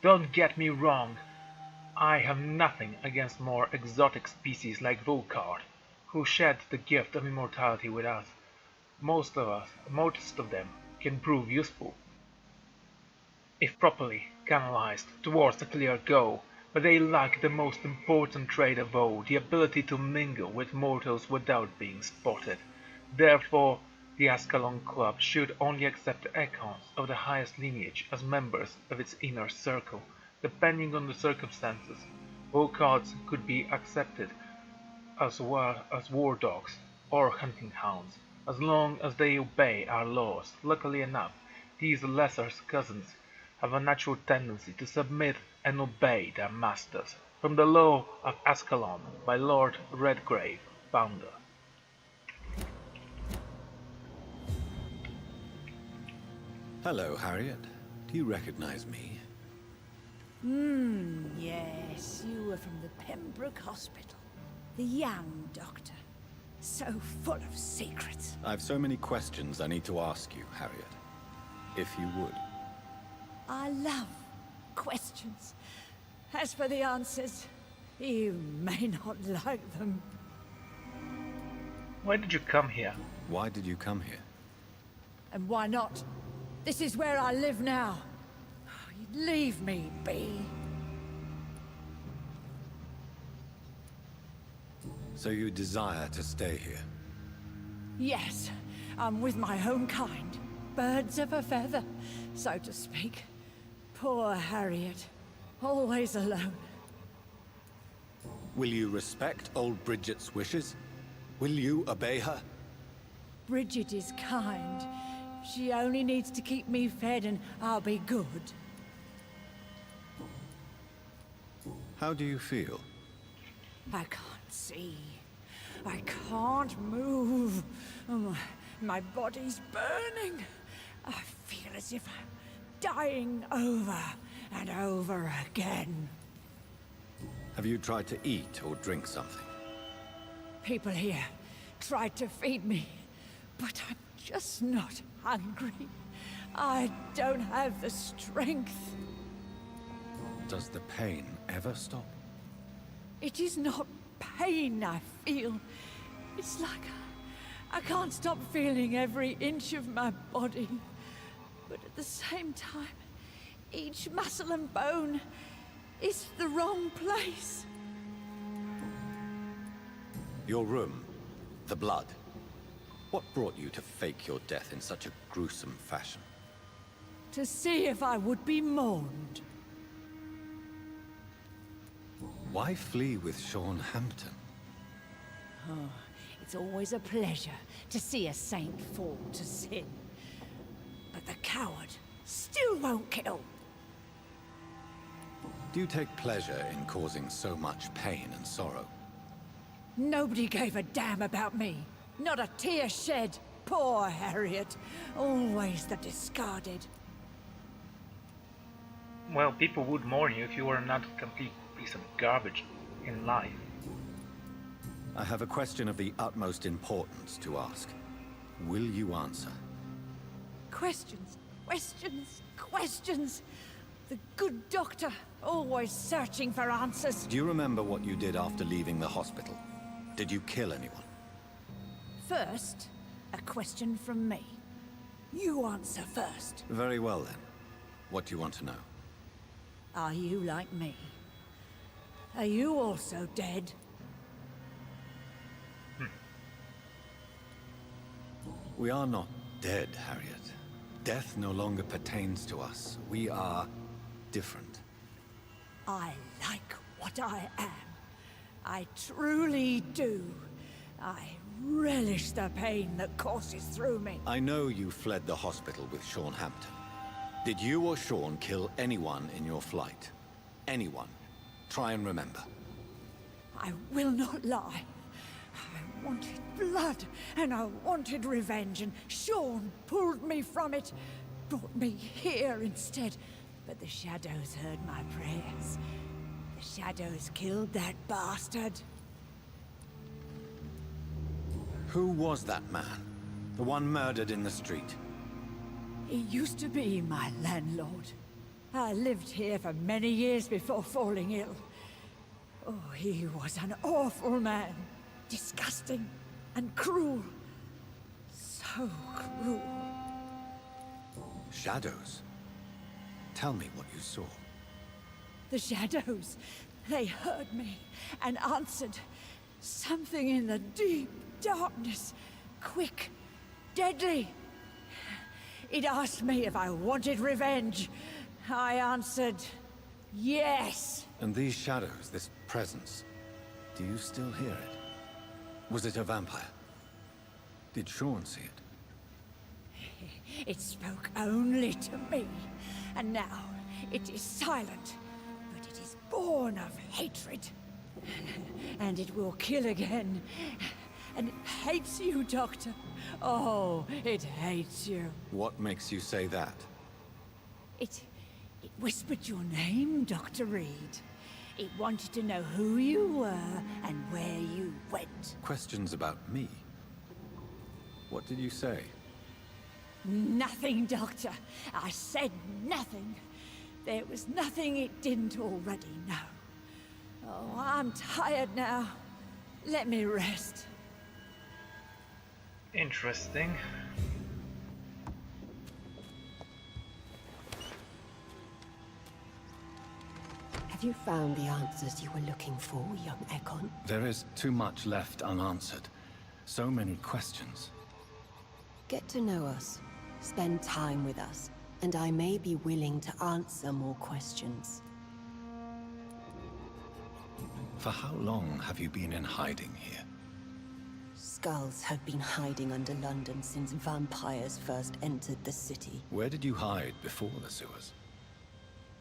Don't get me wrong, I have nothing against more exotic species like Volkard, who shared the gift of immortality with us. Most of them, can prove useful, if properly canalized towards a clear goal. But they lack the most important trait of all, the ability to mingle with mortals without being spotted. Therefore, the Ascalon Club should only accept Econs of the highest lineage as members of its inner circle. Depending on the circumstances, Volkards could be accepted as well as war dogs or hunting hounds, as long as they obey our laws. Luckily enough, these lesser cousins have a natural tendency to submit and obey their masters. From the Law of Ascalon by Lord Redgrave, founder. Hello, Harriet. Do you recognize me? Yes, you were from the Pembroke Hospital. The young doctor. So full of secrets. I've so many questions I need to ask you, Harriet. If you would. I love questions. As for the answers, you may not like them. Why did you come here? Why did you come here? And why not? This is where I live now. Leave me be. So you desire to stay here? Yes, I'm with my own kind. Birds of a feather, so to speak. Poor Harriet. Always alone. Will you respect old Bridget's wishes? Will you obey her? Bridget is kind. She only needs to keep me fed and I'll be good. How do you feel? I can't see. I can't move. My body's burning. I feel as if I'm dying over and over again. Have you tried to eat or drink something? People here tried to feed me, but I'm just not hungry. I don't have the strength. Does the pain ever stop? It is not pain I feel. It's like I can't stop feeling every inch of my body. But at the same time, each muscle and bone is the wrong place. Your room, the blood. What brought you to fake your death in such a gruesome fashion? To see if I would be mourned. Why flee with Sean Hampton? Oh, it's always a pleasure to see a saint fall to sin. But the coward still won't kill. Do you take pleasure in causing so much pain and sorrow? Nobody gave a damn about me. Not a tear shed. Poor Harriet. Always the discarded. Well, people would mourn you if you were not a complete piece of garbage in life. I have a question of the utmost importance to ask. Will you answer? Questions, questions, questions. The good doctor, always searching for answers. Do you remember what you did after leaving the hospital? Did you kill anyone? First, a question from me. You answer first. Very well then. What do you want to know? Are you like me? Are you also dead? We are not dead, Harriet. Death no longer pertains to us. We are different. I like what I am. I truly do. I relish the pain that courses through me. I know you fled the hospital with Sean Hampton. Did you or Sean kill anyone in your flight? Anyone? Try and remember. I will not lie. I wanted blood, and I wanted revenge, and Sean pulled me from it, brought me here instead. But the shadows heard my prayers. The shadows killed that bastard. Who was that man? The one murdered in the street? He used to be my landlord. I lived here for many years before falling ill. Oh, he was an awful man. Disgusting and cruel. So cruel. Shadows? Tell me what you saw. The shadows, they heard me and answered. Something in the deep darkness. Quick, deadly. It asked me if I wanted revenge. I answered, yes. And these shadows, this presence, do you still hear it? Was it a vampire? Did Sean see it? It spoke only to me, and now it is silent, but it is born of hatred. And it will kill again. And it hates you, Doctor. Oh, it hates you. What makes you say that? It whispered your name, Dr. Reid. It wanted to know who you were and where you went. Questions about me? What did you say? Nothing, Doctor. I said nothing. There was nothing it didn't already know. Oh, I'm tired now. Let me rest. Interesting. Have you found the answers you were looking for, young Ekon? There is too much left unanswered. So many questions. Get to know us. Spend time with us. And I may be willing to answer more questions. For how long have you been in hiding here? Skulls have been hiding under London since vampires first entered the city. Where did you hide before the sewers?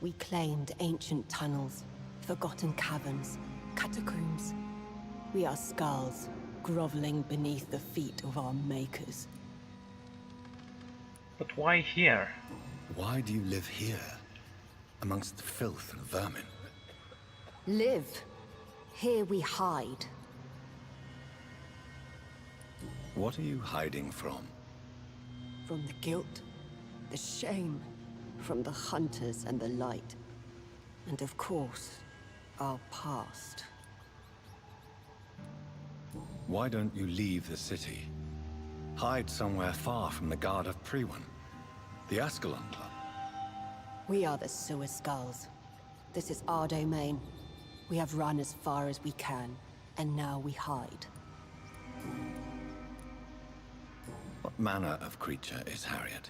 We claimed ancient tunnels, forgotten caverns, catacombs. We are skulls, groveling beneath the feet of our makers. But why here? Why do you live here, amongst the filth and vermin? Live. Here we hide. What are you hiding from? From the guilt, the shame, from the hunters and the light. And of course, our past. Why don't you leave the city? Hide somewhere far from the guard of Priwen, the Ascalon Club. We are the sewer skulls. This is our domain. We have run as far as we can, and now we hide. What manner of creature is Harriet?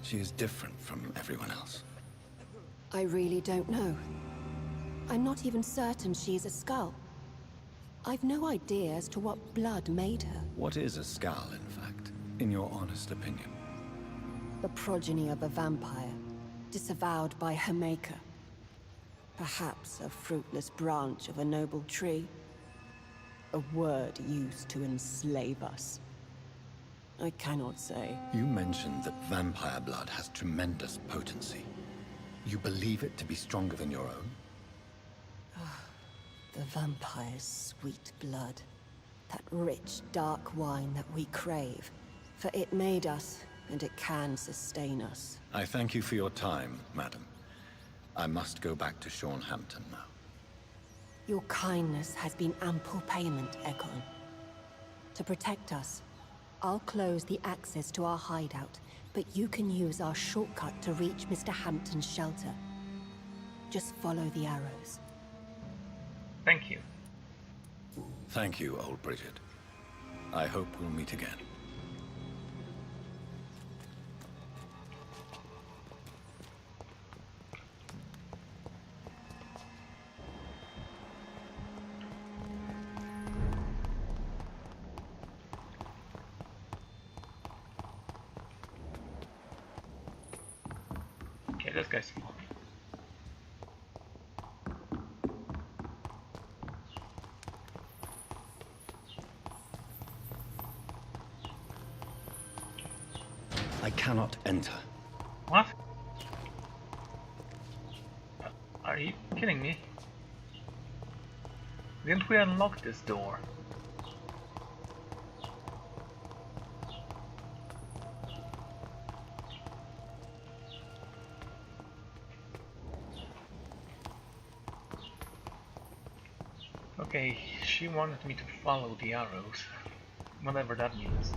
She is different from everyone else. I really don't know. I'm not even certain she is a skull. I've no idea as to what blood made her. What is a skull, in fact, in your honest opinion? The progeny of a vampire, disavowed by her maker. Perhaps a fruitless branch of a noble tree. A word used to enslave us. I cannot say. You mentioned that vampire blood has tremendous potency. You believe it to be stronger than your own? The vampire's sweet blood. That rich, dark wine that we crave. For it made us, and it can sustain us. I thank you for your time, madam. I must go back to Hampton now. Your kindness has been ample payment, Ekon. To protect us, I'll close the access to our hideout, but you can use our shortcut to reach Mr. Hampton's shelter. Just follow the arrows. Thank you. Thank you, old Bridget. I hope we'll meet again. Okay, this guy's small. I cannot enter. What? Are you kidding me? Didn't we unlock this door? Okay, she wanted me to follow the arrows, whatever that means.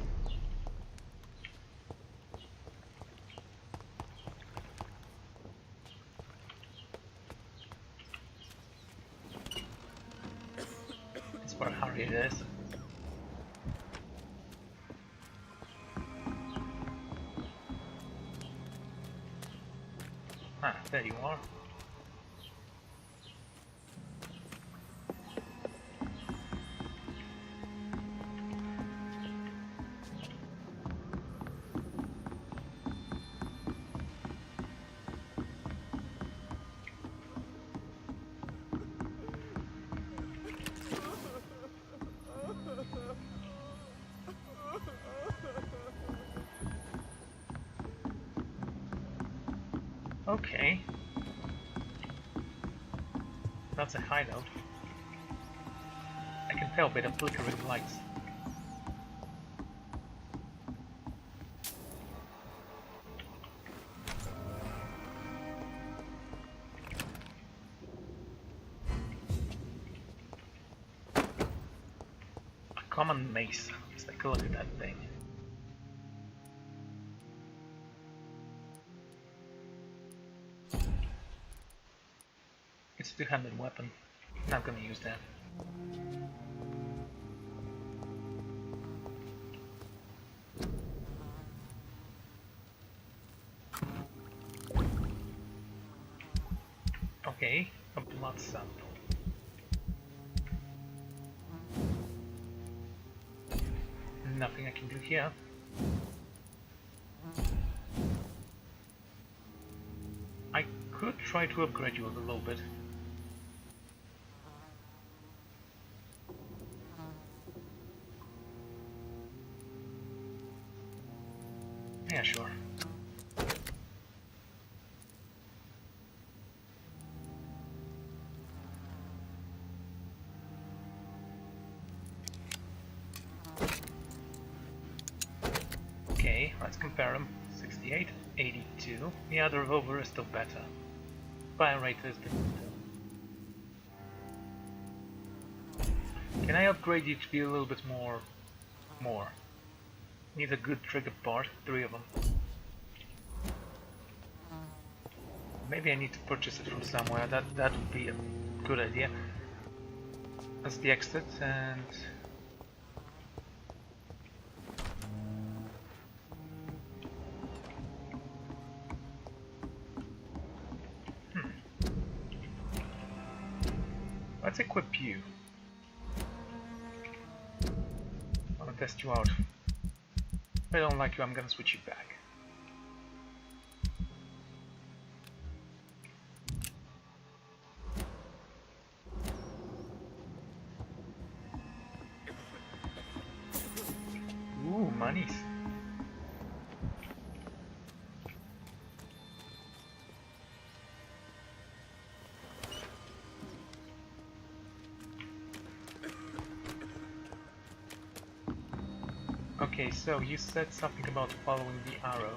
That's where Harriet is. Ah, there you are. Okay. That's a hideout. I can tell by the flickering lights. A common mace. Let's take a look at that thing. It's a two-handed weapon. Not gonna use that. Okay, a blood sample. nothing I can do here. I could try to upgrade you a little bit. Yeah, sure. Okay, let's compare them. 68, 82. Yeah, the revolver is still better. Fire rate is different too. Can I upgrade you to be a little bit more? Need a good trigger part, 3 of them. Maybe I need to purchase it from somewhere. That would be a good idea. That's the exit, and let's equip you. I want to test you out. If I don't like you, I'm gonna switch you back. Ooh, monies. Okay, so you said something about following the arrow.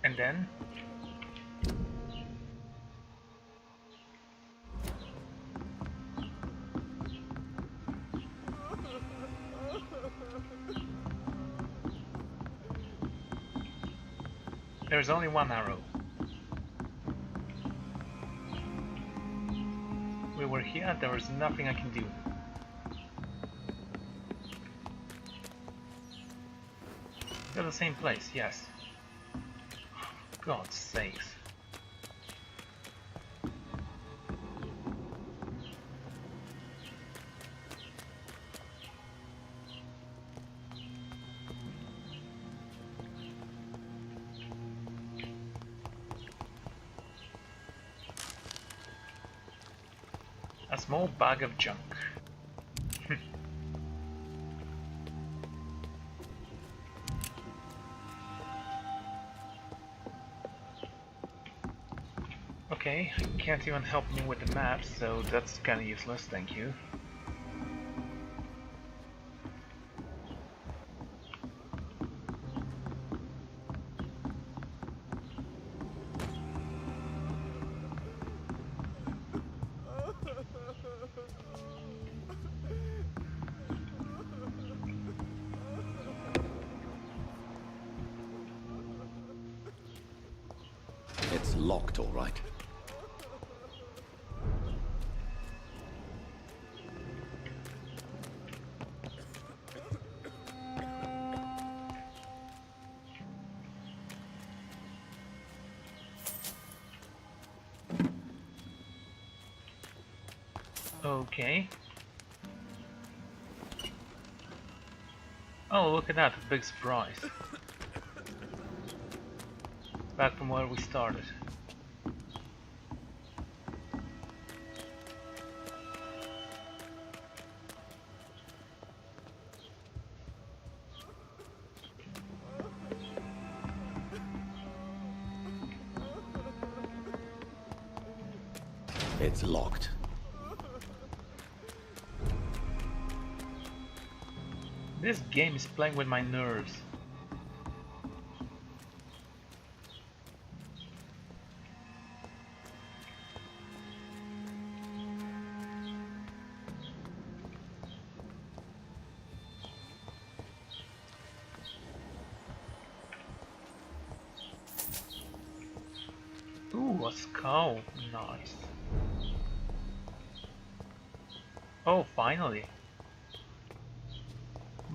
And then? There's only one arrow. We were here, there was nothing I can do. They're the same place, yes. God's sakes. A small bag of junk. Okay, can't even help me with the map, so that's kinda useless, thank you. It's locked, all right. Okay. Oh, look at that, a big surprise. Back from where we started. It's locked. This game is playing with my nerves. Ooh, a skull. Nice. Oh, finally.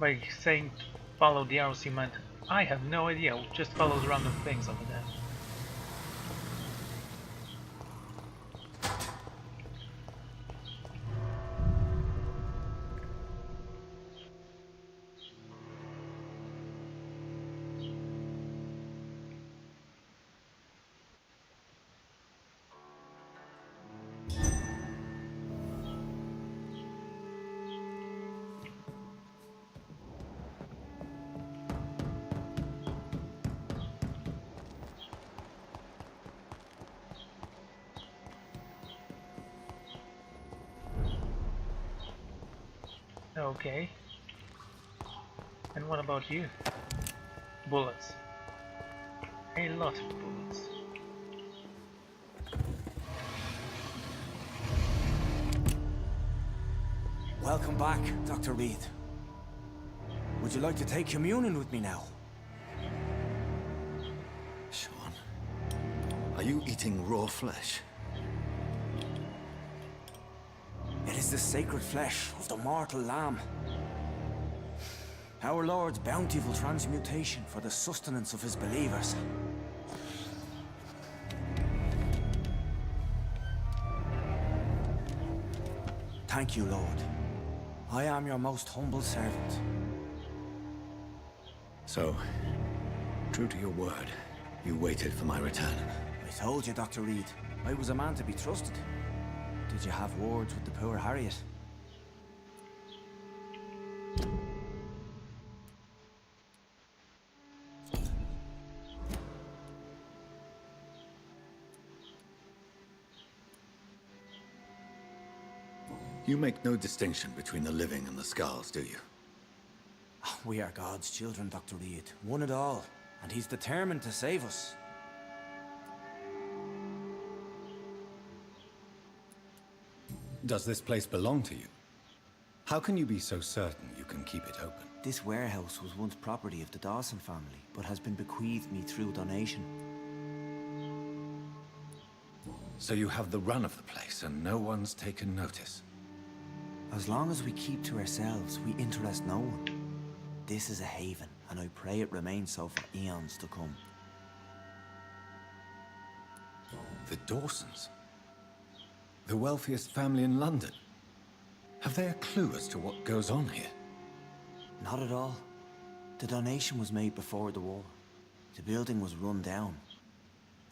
By saying follow the arrows, he meant I have no idea, just follows random things over there. Okay. And what about you? Bullets. A lot of bullets. Welcome back, Dr. Reid. Would you like to take communion with me now? Sean, are you eating raw flesh? It is the sacred flesh of the mortal lamb. Our Lord's bountiful transmutation for the sustenance of his believers. Thank you, Lord. I am your most humble servant. So, true to your word, you waited for my return. I told you, Dr. Reid, I was a man to be trusted. Did you have words with the poor Harriet? You make no distinction between the living and the Skulls, do you? We are God's children, Dr. Reid. One and all. And he's determined to save us. Does this place belong to you? How can you be so certain you can keep it open? This warehouse was once property of the Dawson family, but has been bequeathed me through donation. So you have the run of the place and no one's taken notice? As long as we keep to ourselves, we interest no one. This is a haven, and I pray it remains so for eons to come. The Dawsons? The wealthiest family in London? Have they a clue as to what goes on here? Not at all. The donation was made before the war. The building was run down.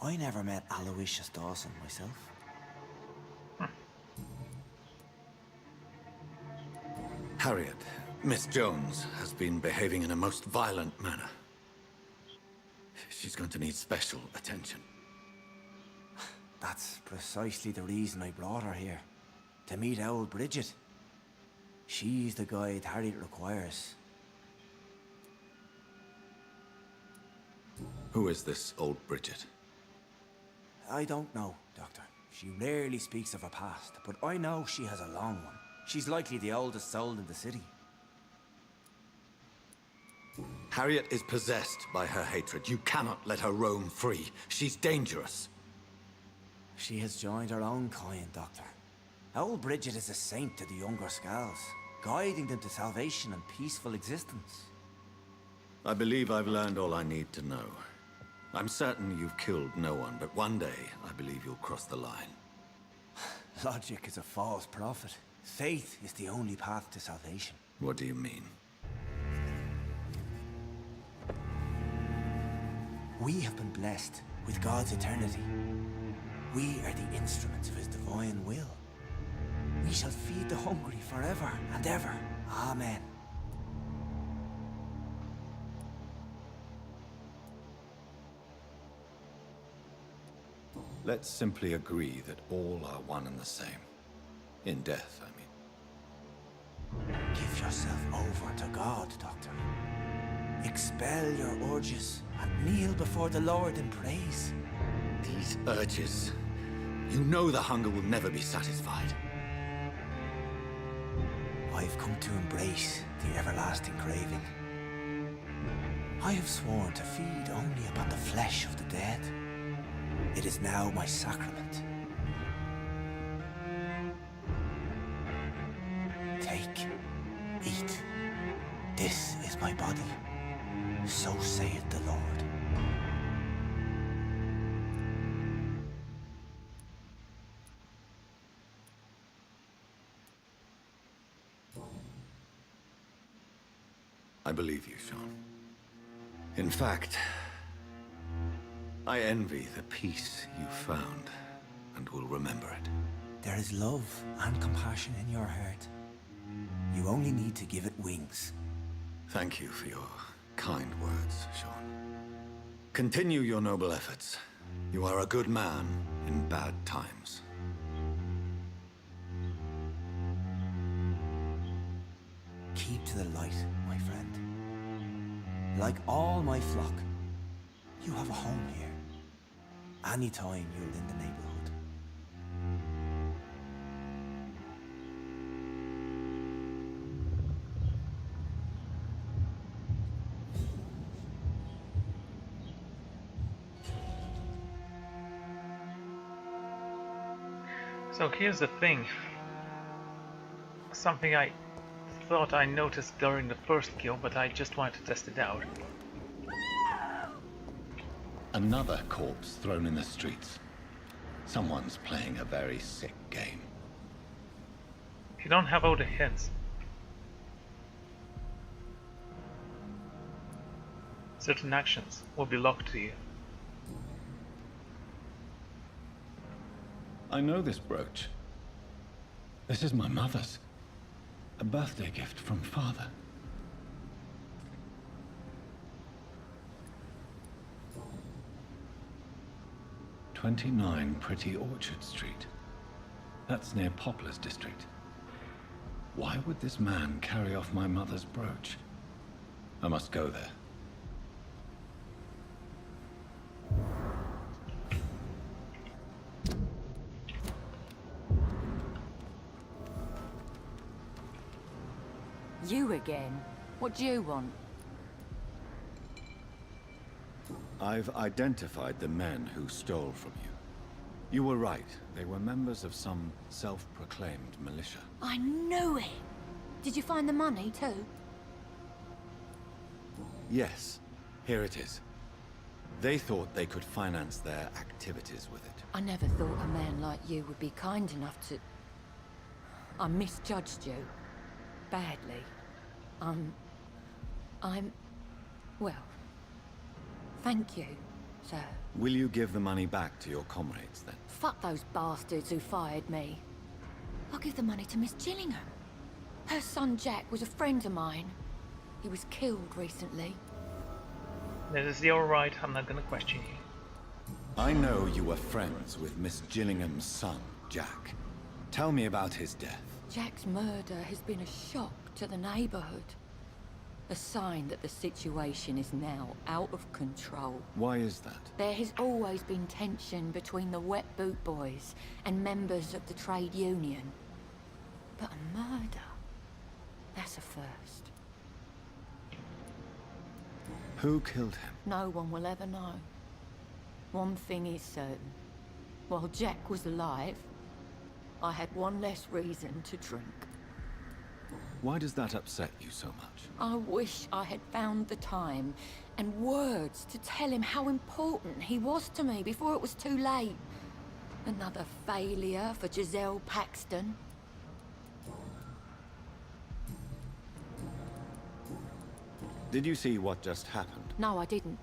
I never met Aloysius Dawson myself. Harriet, Miss Jones, has been behaving in a most violent manner. She's going to need special attention. That's precisely the reason I brought her here. To meet old Bridget. She's the guide Harriet requires. Who is this old Bridget? I don't know, Doctor. She rarely speaks of her past, but I know she has a long one. She's likely the oldest soul in the city. Harriet is possessed by her hatred. You cannot let her roam free. She's dangerous. She has joined her own kind, Doctor. Old Bridget is a saint to the younger Skulls, guiding them to salvation and peaceful existence. I believe I've learned all I need to know. I'm certain you've killed no one, but one day I believe you'll cross the line. Logic is a false prophet. Faith is the only path to salvation. What do you mean? We have been blessed with God's eternity. We are the instruments of his divine will. We shall feed the hungry forever and ever. Amen. Let's simply agree that all are one and the same. In death, I mean. Give yourself over to God, Doctor. Expel your urges and kneel before the Lord in praise. These urges. You know the hunger will never be satisfied. I've come to embrace the everlasting craving. I have sworn to feed only upon the flesh of the dead. It is now my sacrament. This is my body. So saith the Lord. I believe you, Sean. In fact, I envy the peace you found, and will remember it. There is love and compassion in your heart. You only need to give it wings. Thank you for your kind words, Sean. Continue your noble efforts. You are a good man in bad times. Keep to the light, my friend. Like all my flock, you have a home here. Anytime you're in the neighborhood. So here's the thing. Something I thought I noticed during the first kill, but I just wanted to test it out. Another corpse thrown in the streets. Someone's playing a very sick game. If you don't have all the hints, certain actions will be locked to you. I know this brooch. This is my mother's. A birthday gift from father. "29 Pretty Orchard Street. That's near Poplar's district. Why would this man carry off my mother's brooch? I must go there. You again? What do you want? I've identified the men who stole from you. You were right. They were members of some self-proclaimed militia. I knew it! Did you find the money too? Yes, here it is. They thought they could finance their activities with it. I never thought a man like you would be kind enough to... I misjudged you. Badly. Well, thank you, sir. Will you give the money back to your comrades, then? Fuck those bastards who fired me. I'll give the money to Miss Gillingham. Her son Jack was a friend of mine. He was killed recently. This is your right, I'm not gonna question you. I know you were friends with Miss Gillingham's son, Jack. Tell me about his death. Jack's murder has been a shock to the neighborhood. A sign that the situation is now out of control. Why is that? There has always been tension between the Wet Boot Boys and members of the trade union. But a murder? That's a first. Who killed him? No one will ever know. One thing is certain. While Jack was alive, I had one less reason to drink. Why does that upset you so much? I wish I had found the time and words to tell him how important he was to me before it was too late. Another failure for Giselle Paxton. Did you see what just happened? No, I didn't.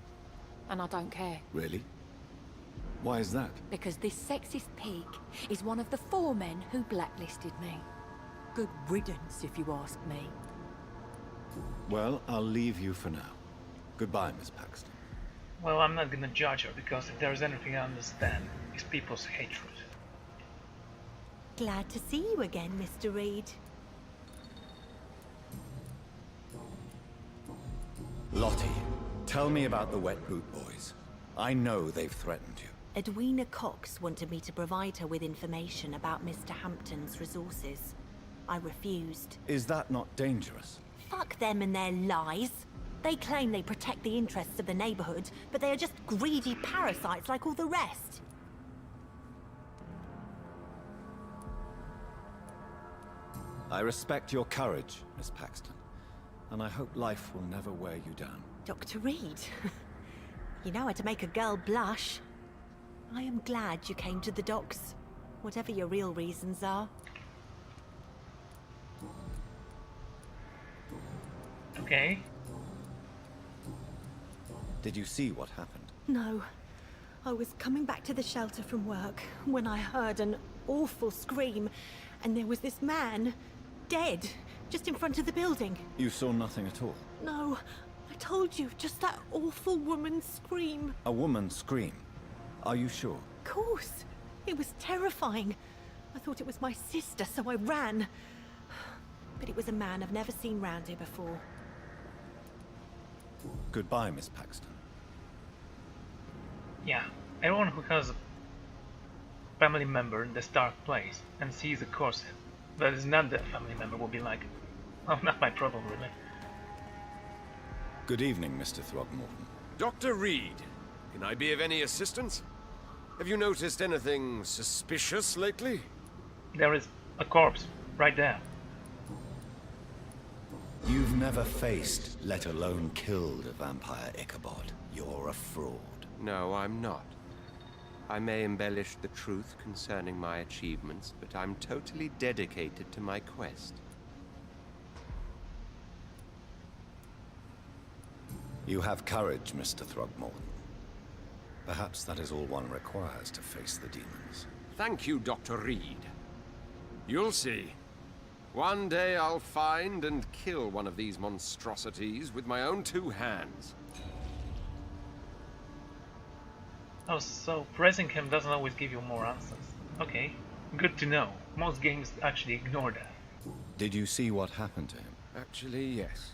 And I don't care. Really? Why is that? Because this sexist pig is one of the 4 men who blacklisted me. Good riddance, if you ask me. Well, I'll leave you for now. Goodbye, Miss Paxton. Well, I'm not gonna judge her, because if there's anything I understand, it's people's hatred. Glad to see you again, Mr. Reid. Lottie, tell me about the Wet Boot Boys. I know they've threatened you. Edwina Cox wanted me to provide her with information about Mr. Hampton's resources. I refused. Is that not dangerous? Fuck them and their lies. They claim they protect the interests of the neighborhood, but they are just greedy parasites like all the rest. I respect your courage, Miss Paxton. and I hope life will never wear you down. Dr. Reid, you know how to make a girl blush. I am glad you came to the docks, whatever your real reasons are. Okay. Did you see what happened? No. I was coming back to the shelter from work when I heard an awful scream, and there was this man, dead, just in front of the building. You saw nothing at all? No, I told you, just that awful woman's scream. A woman scream? Are you sure? Of course. It was terrifying. I thought it was my sister, so I ran. But it was a man I've never seen round here before. Goodbye, Miss Paxton. Yeah, everyone who has a family member in this dark place and sees a corpse that is not their family member will be like, oh, not my problem, really. Good evening, Mr. Throgmorton. Dr. Reid, can I be of any assistance? Have you noticed anything suspicious lately? There is a corpse right there. You've never faced, let alone killed, a vampire Ichabod. You're a fraud. No, I'm not. I may embellish the truth concerning my achievements, but I'm totally dedicated to my quest. You have courage, Mr. Throgmorton. Perhaps that is all one requires to face the demons. Thank you, Dr. Reid. You'll see. One day I'll find and kill one of these monstrosities with my own 2 hands. Oh, so pressing him doesn't always give you more answers. Okay, good to know. Most games actually ignore that. Did you see what happened to him? Actually, yes.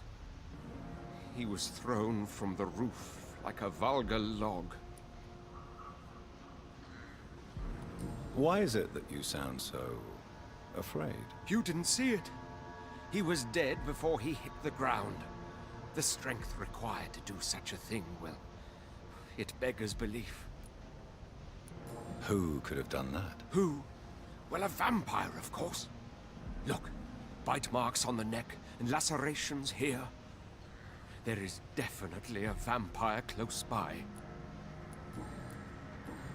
He was thrown from the roof like a vulgar log. Why is it that you sound so afraid? You didn't see it. He was dead before he hit the ground. The strength required to do such a thing, well, it beggars belief. Who could have done that? Who? Well, a vampire, of course. Look, bite marks on the neck and lacerations here. There is definitely a vampire close by.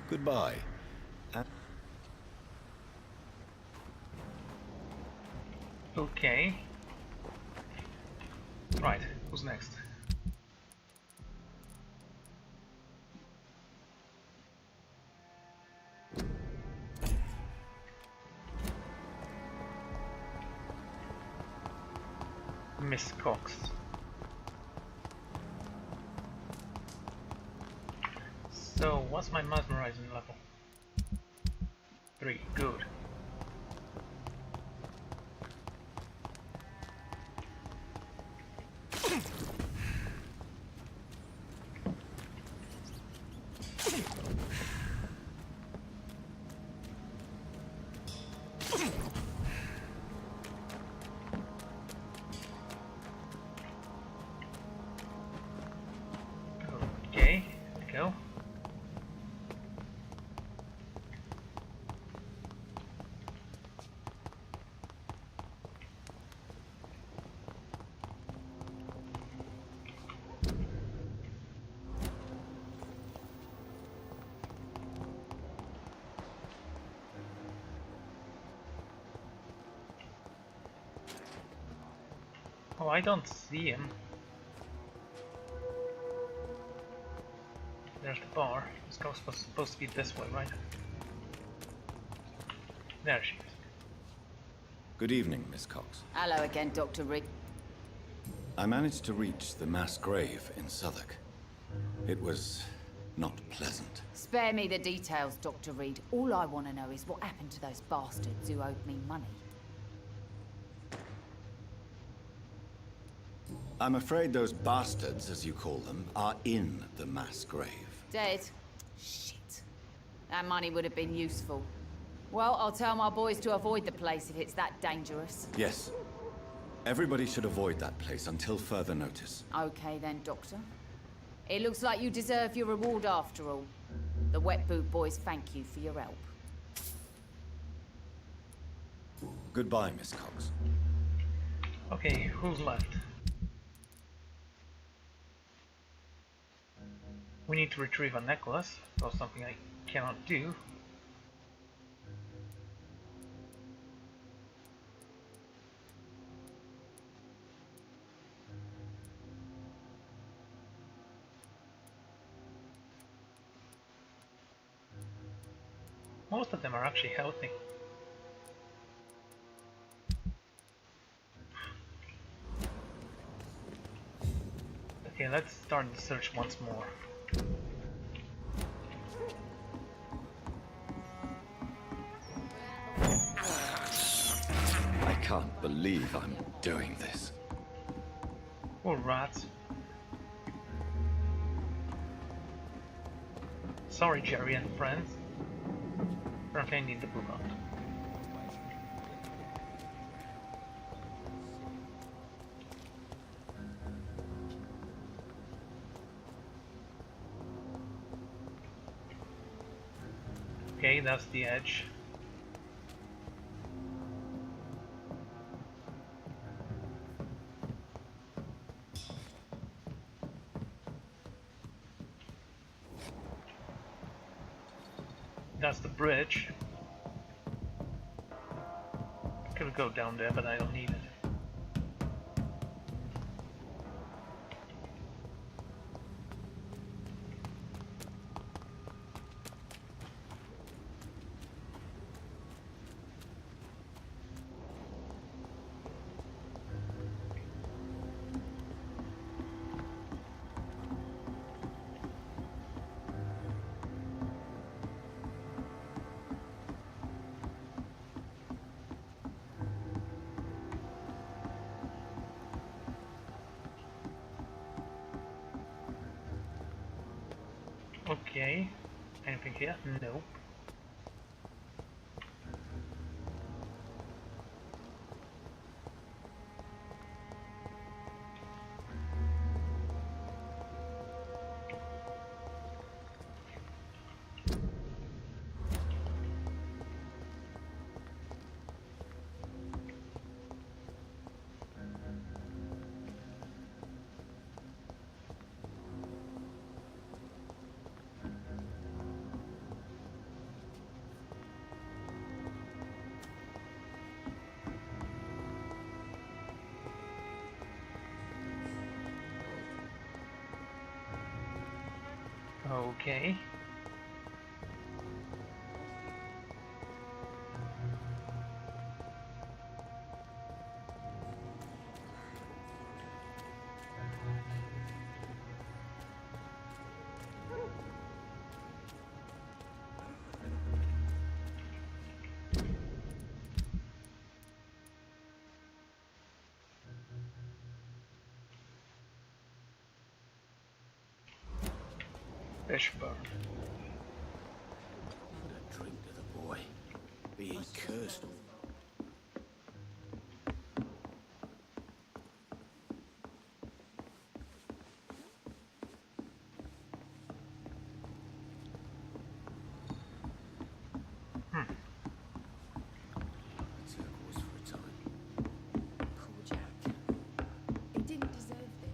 Goodbye. Okay. Right, who's next? Miss Cox. So, what's my mesmerizing level? 3, good. Okay, go. Oh, I don't see him. There's the bar. It's supposed to be this way, right? There she is. Good evening, Miss Cox. Hello again, Dr. Reid. I managed to reach the mass grave in Southwark. It was not pleasant. Spare me the details, Dr. Reid. All I want to know is what happened to those bastards who owed me money. I'm afraid those bastards, as you call them, are in the mass grave. Dead? Shit. That money would have been useful. Well, I'll tell my boys to avoid the place if it's that dangerous. Yes. Everybody should avoid that place until further notice. Okay then, Doctor. It looks like you deserve your reward after all. The Wet Boot boys thank you for your help. Goodbye, Miss Cox. Okay, who's left? We need to retrieve a necklace, or something I cannot do. Most of them are actually healthy. Okay, let's start the search once more. I can't believe I'm doing this. Poor rats. Sorry, Jerry and friends. Apparently I need the book out. Okay, that's the edge. That's the bridge. Could go down there, but I don't need it. Okay. Anything here? Nope. Okay. Fishburne. Put a drink to the boy. Be he cursed. Turquoise for a time. Poor Jack. He didn't deserve this.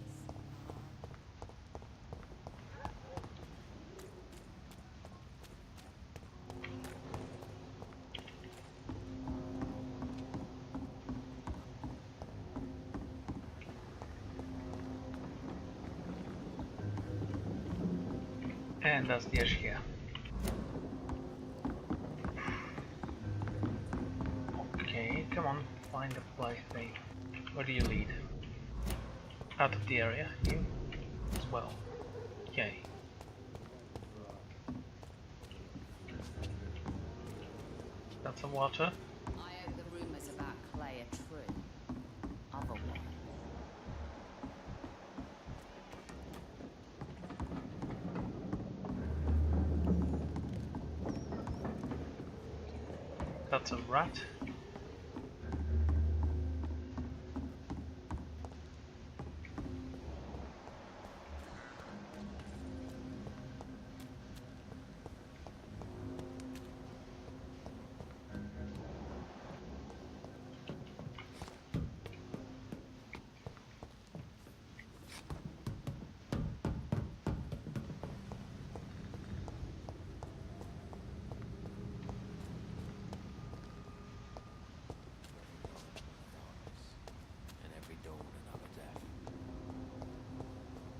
And that's the edge here. Okay, come on, find the place thing. Where do you lead? Out of the area, you as well. Okay. That's the water. I hope the rumours about Clay are true. Otherwise. That's a rat.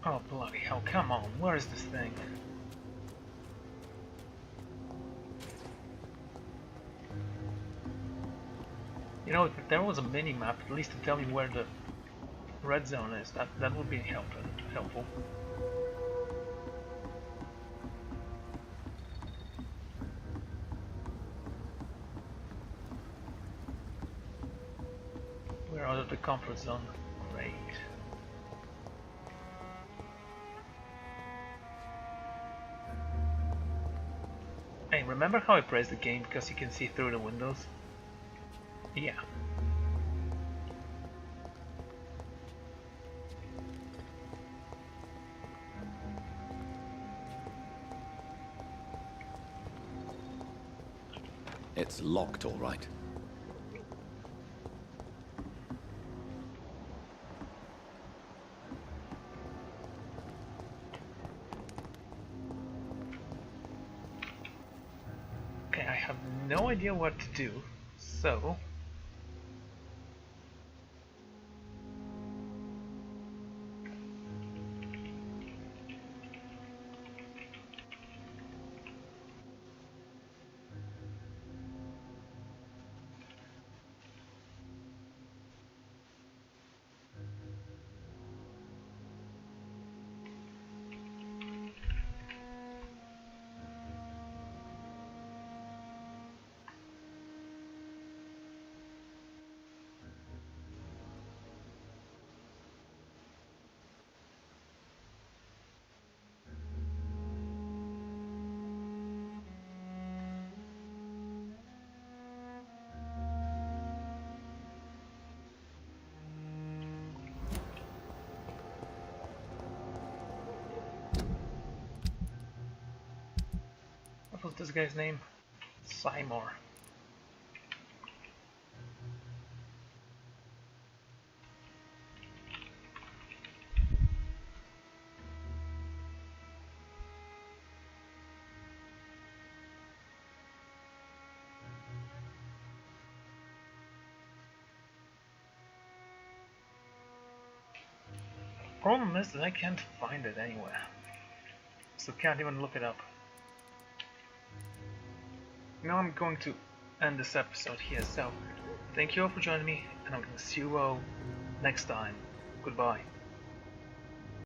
Oh bloody hell, come on, where is this thing? You know, if there was a mini-map, at least to tell me where the red zone is, that would be helpful. We're out of the comfort zone. Great. Hey, remember how I praised the game because you can see through the windows? Yeah. It's locked, all right. Okay, I have no idea what to do, so... What was this guy's name? Seymour. Problem is that I can't find it anywhere, so can't even look it up. Now I'm going to end this episode here, so thank you all for joining me, and I'm going to see you all next time. Goodbye.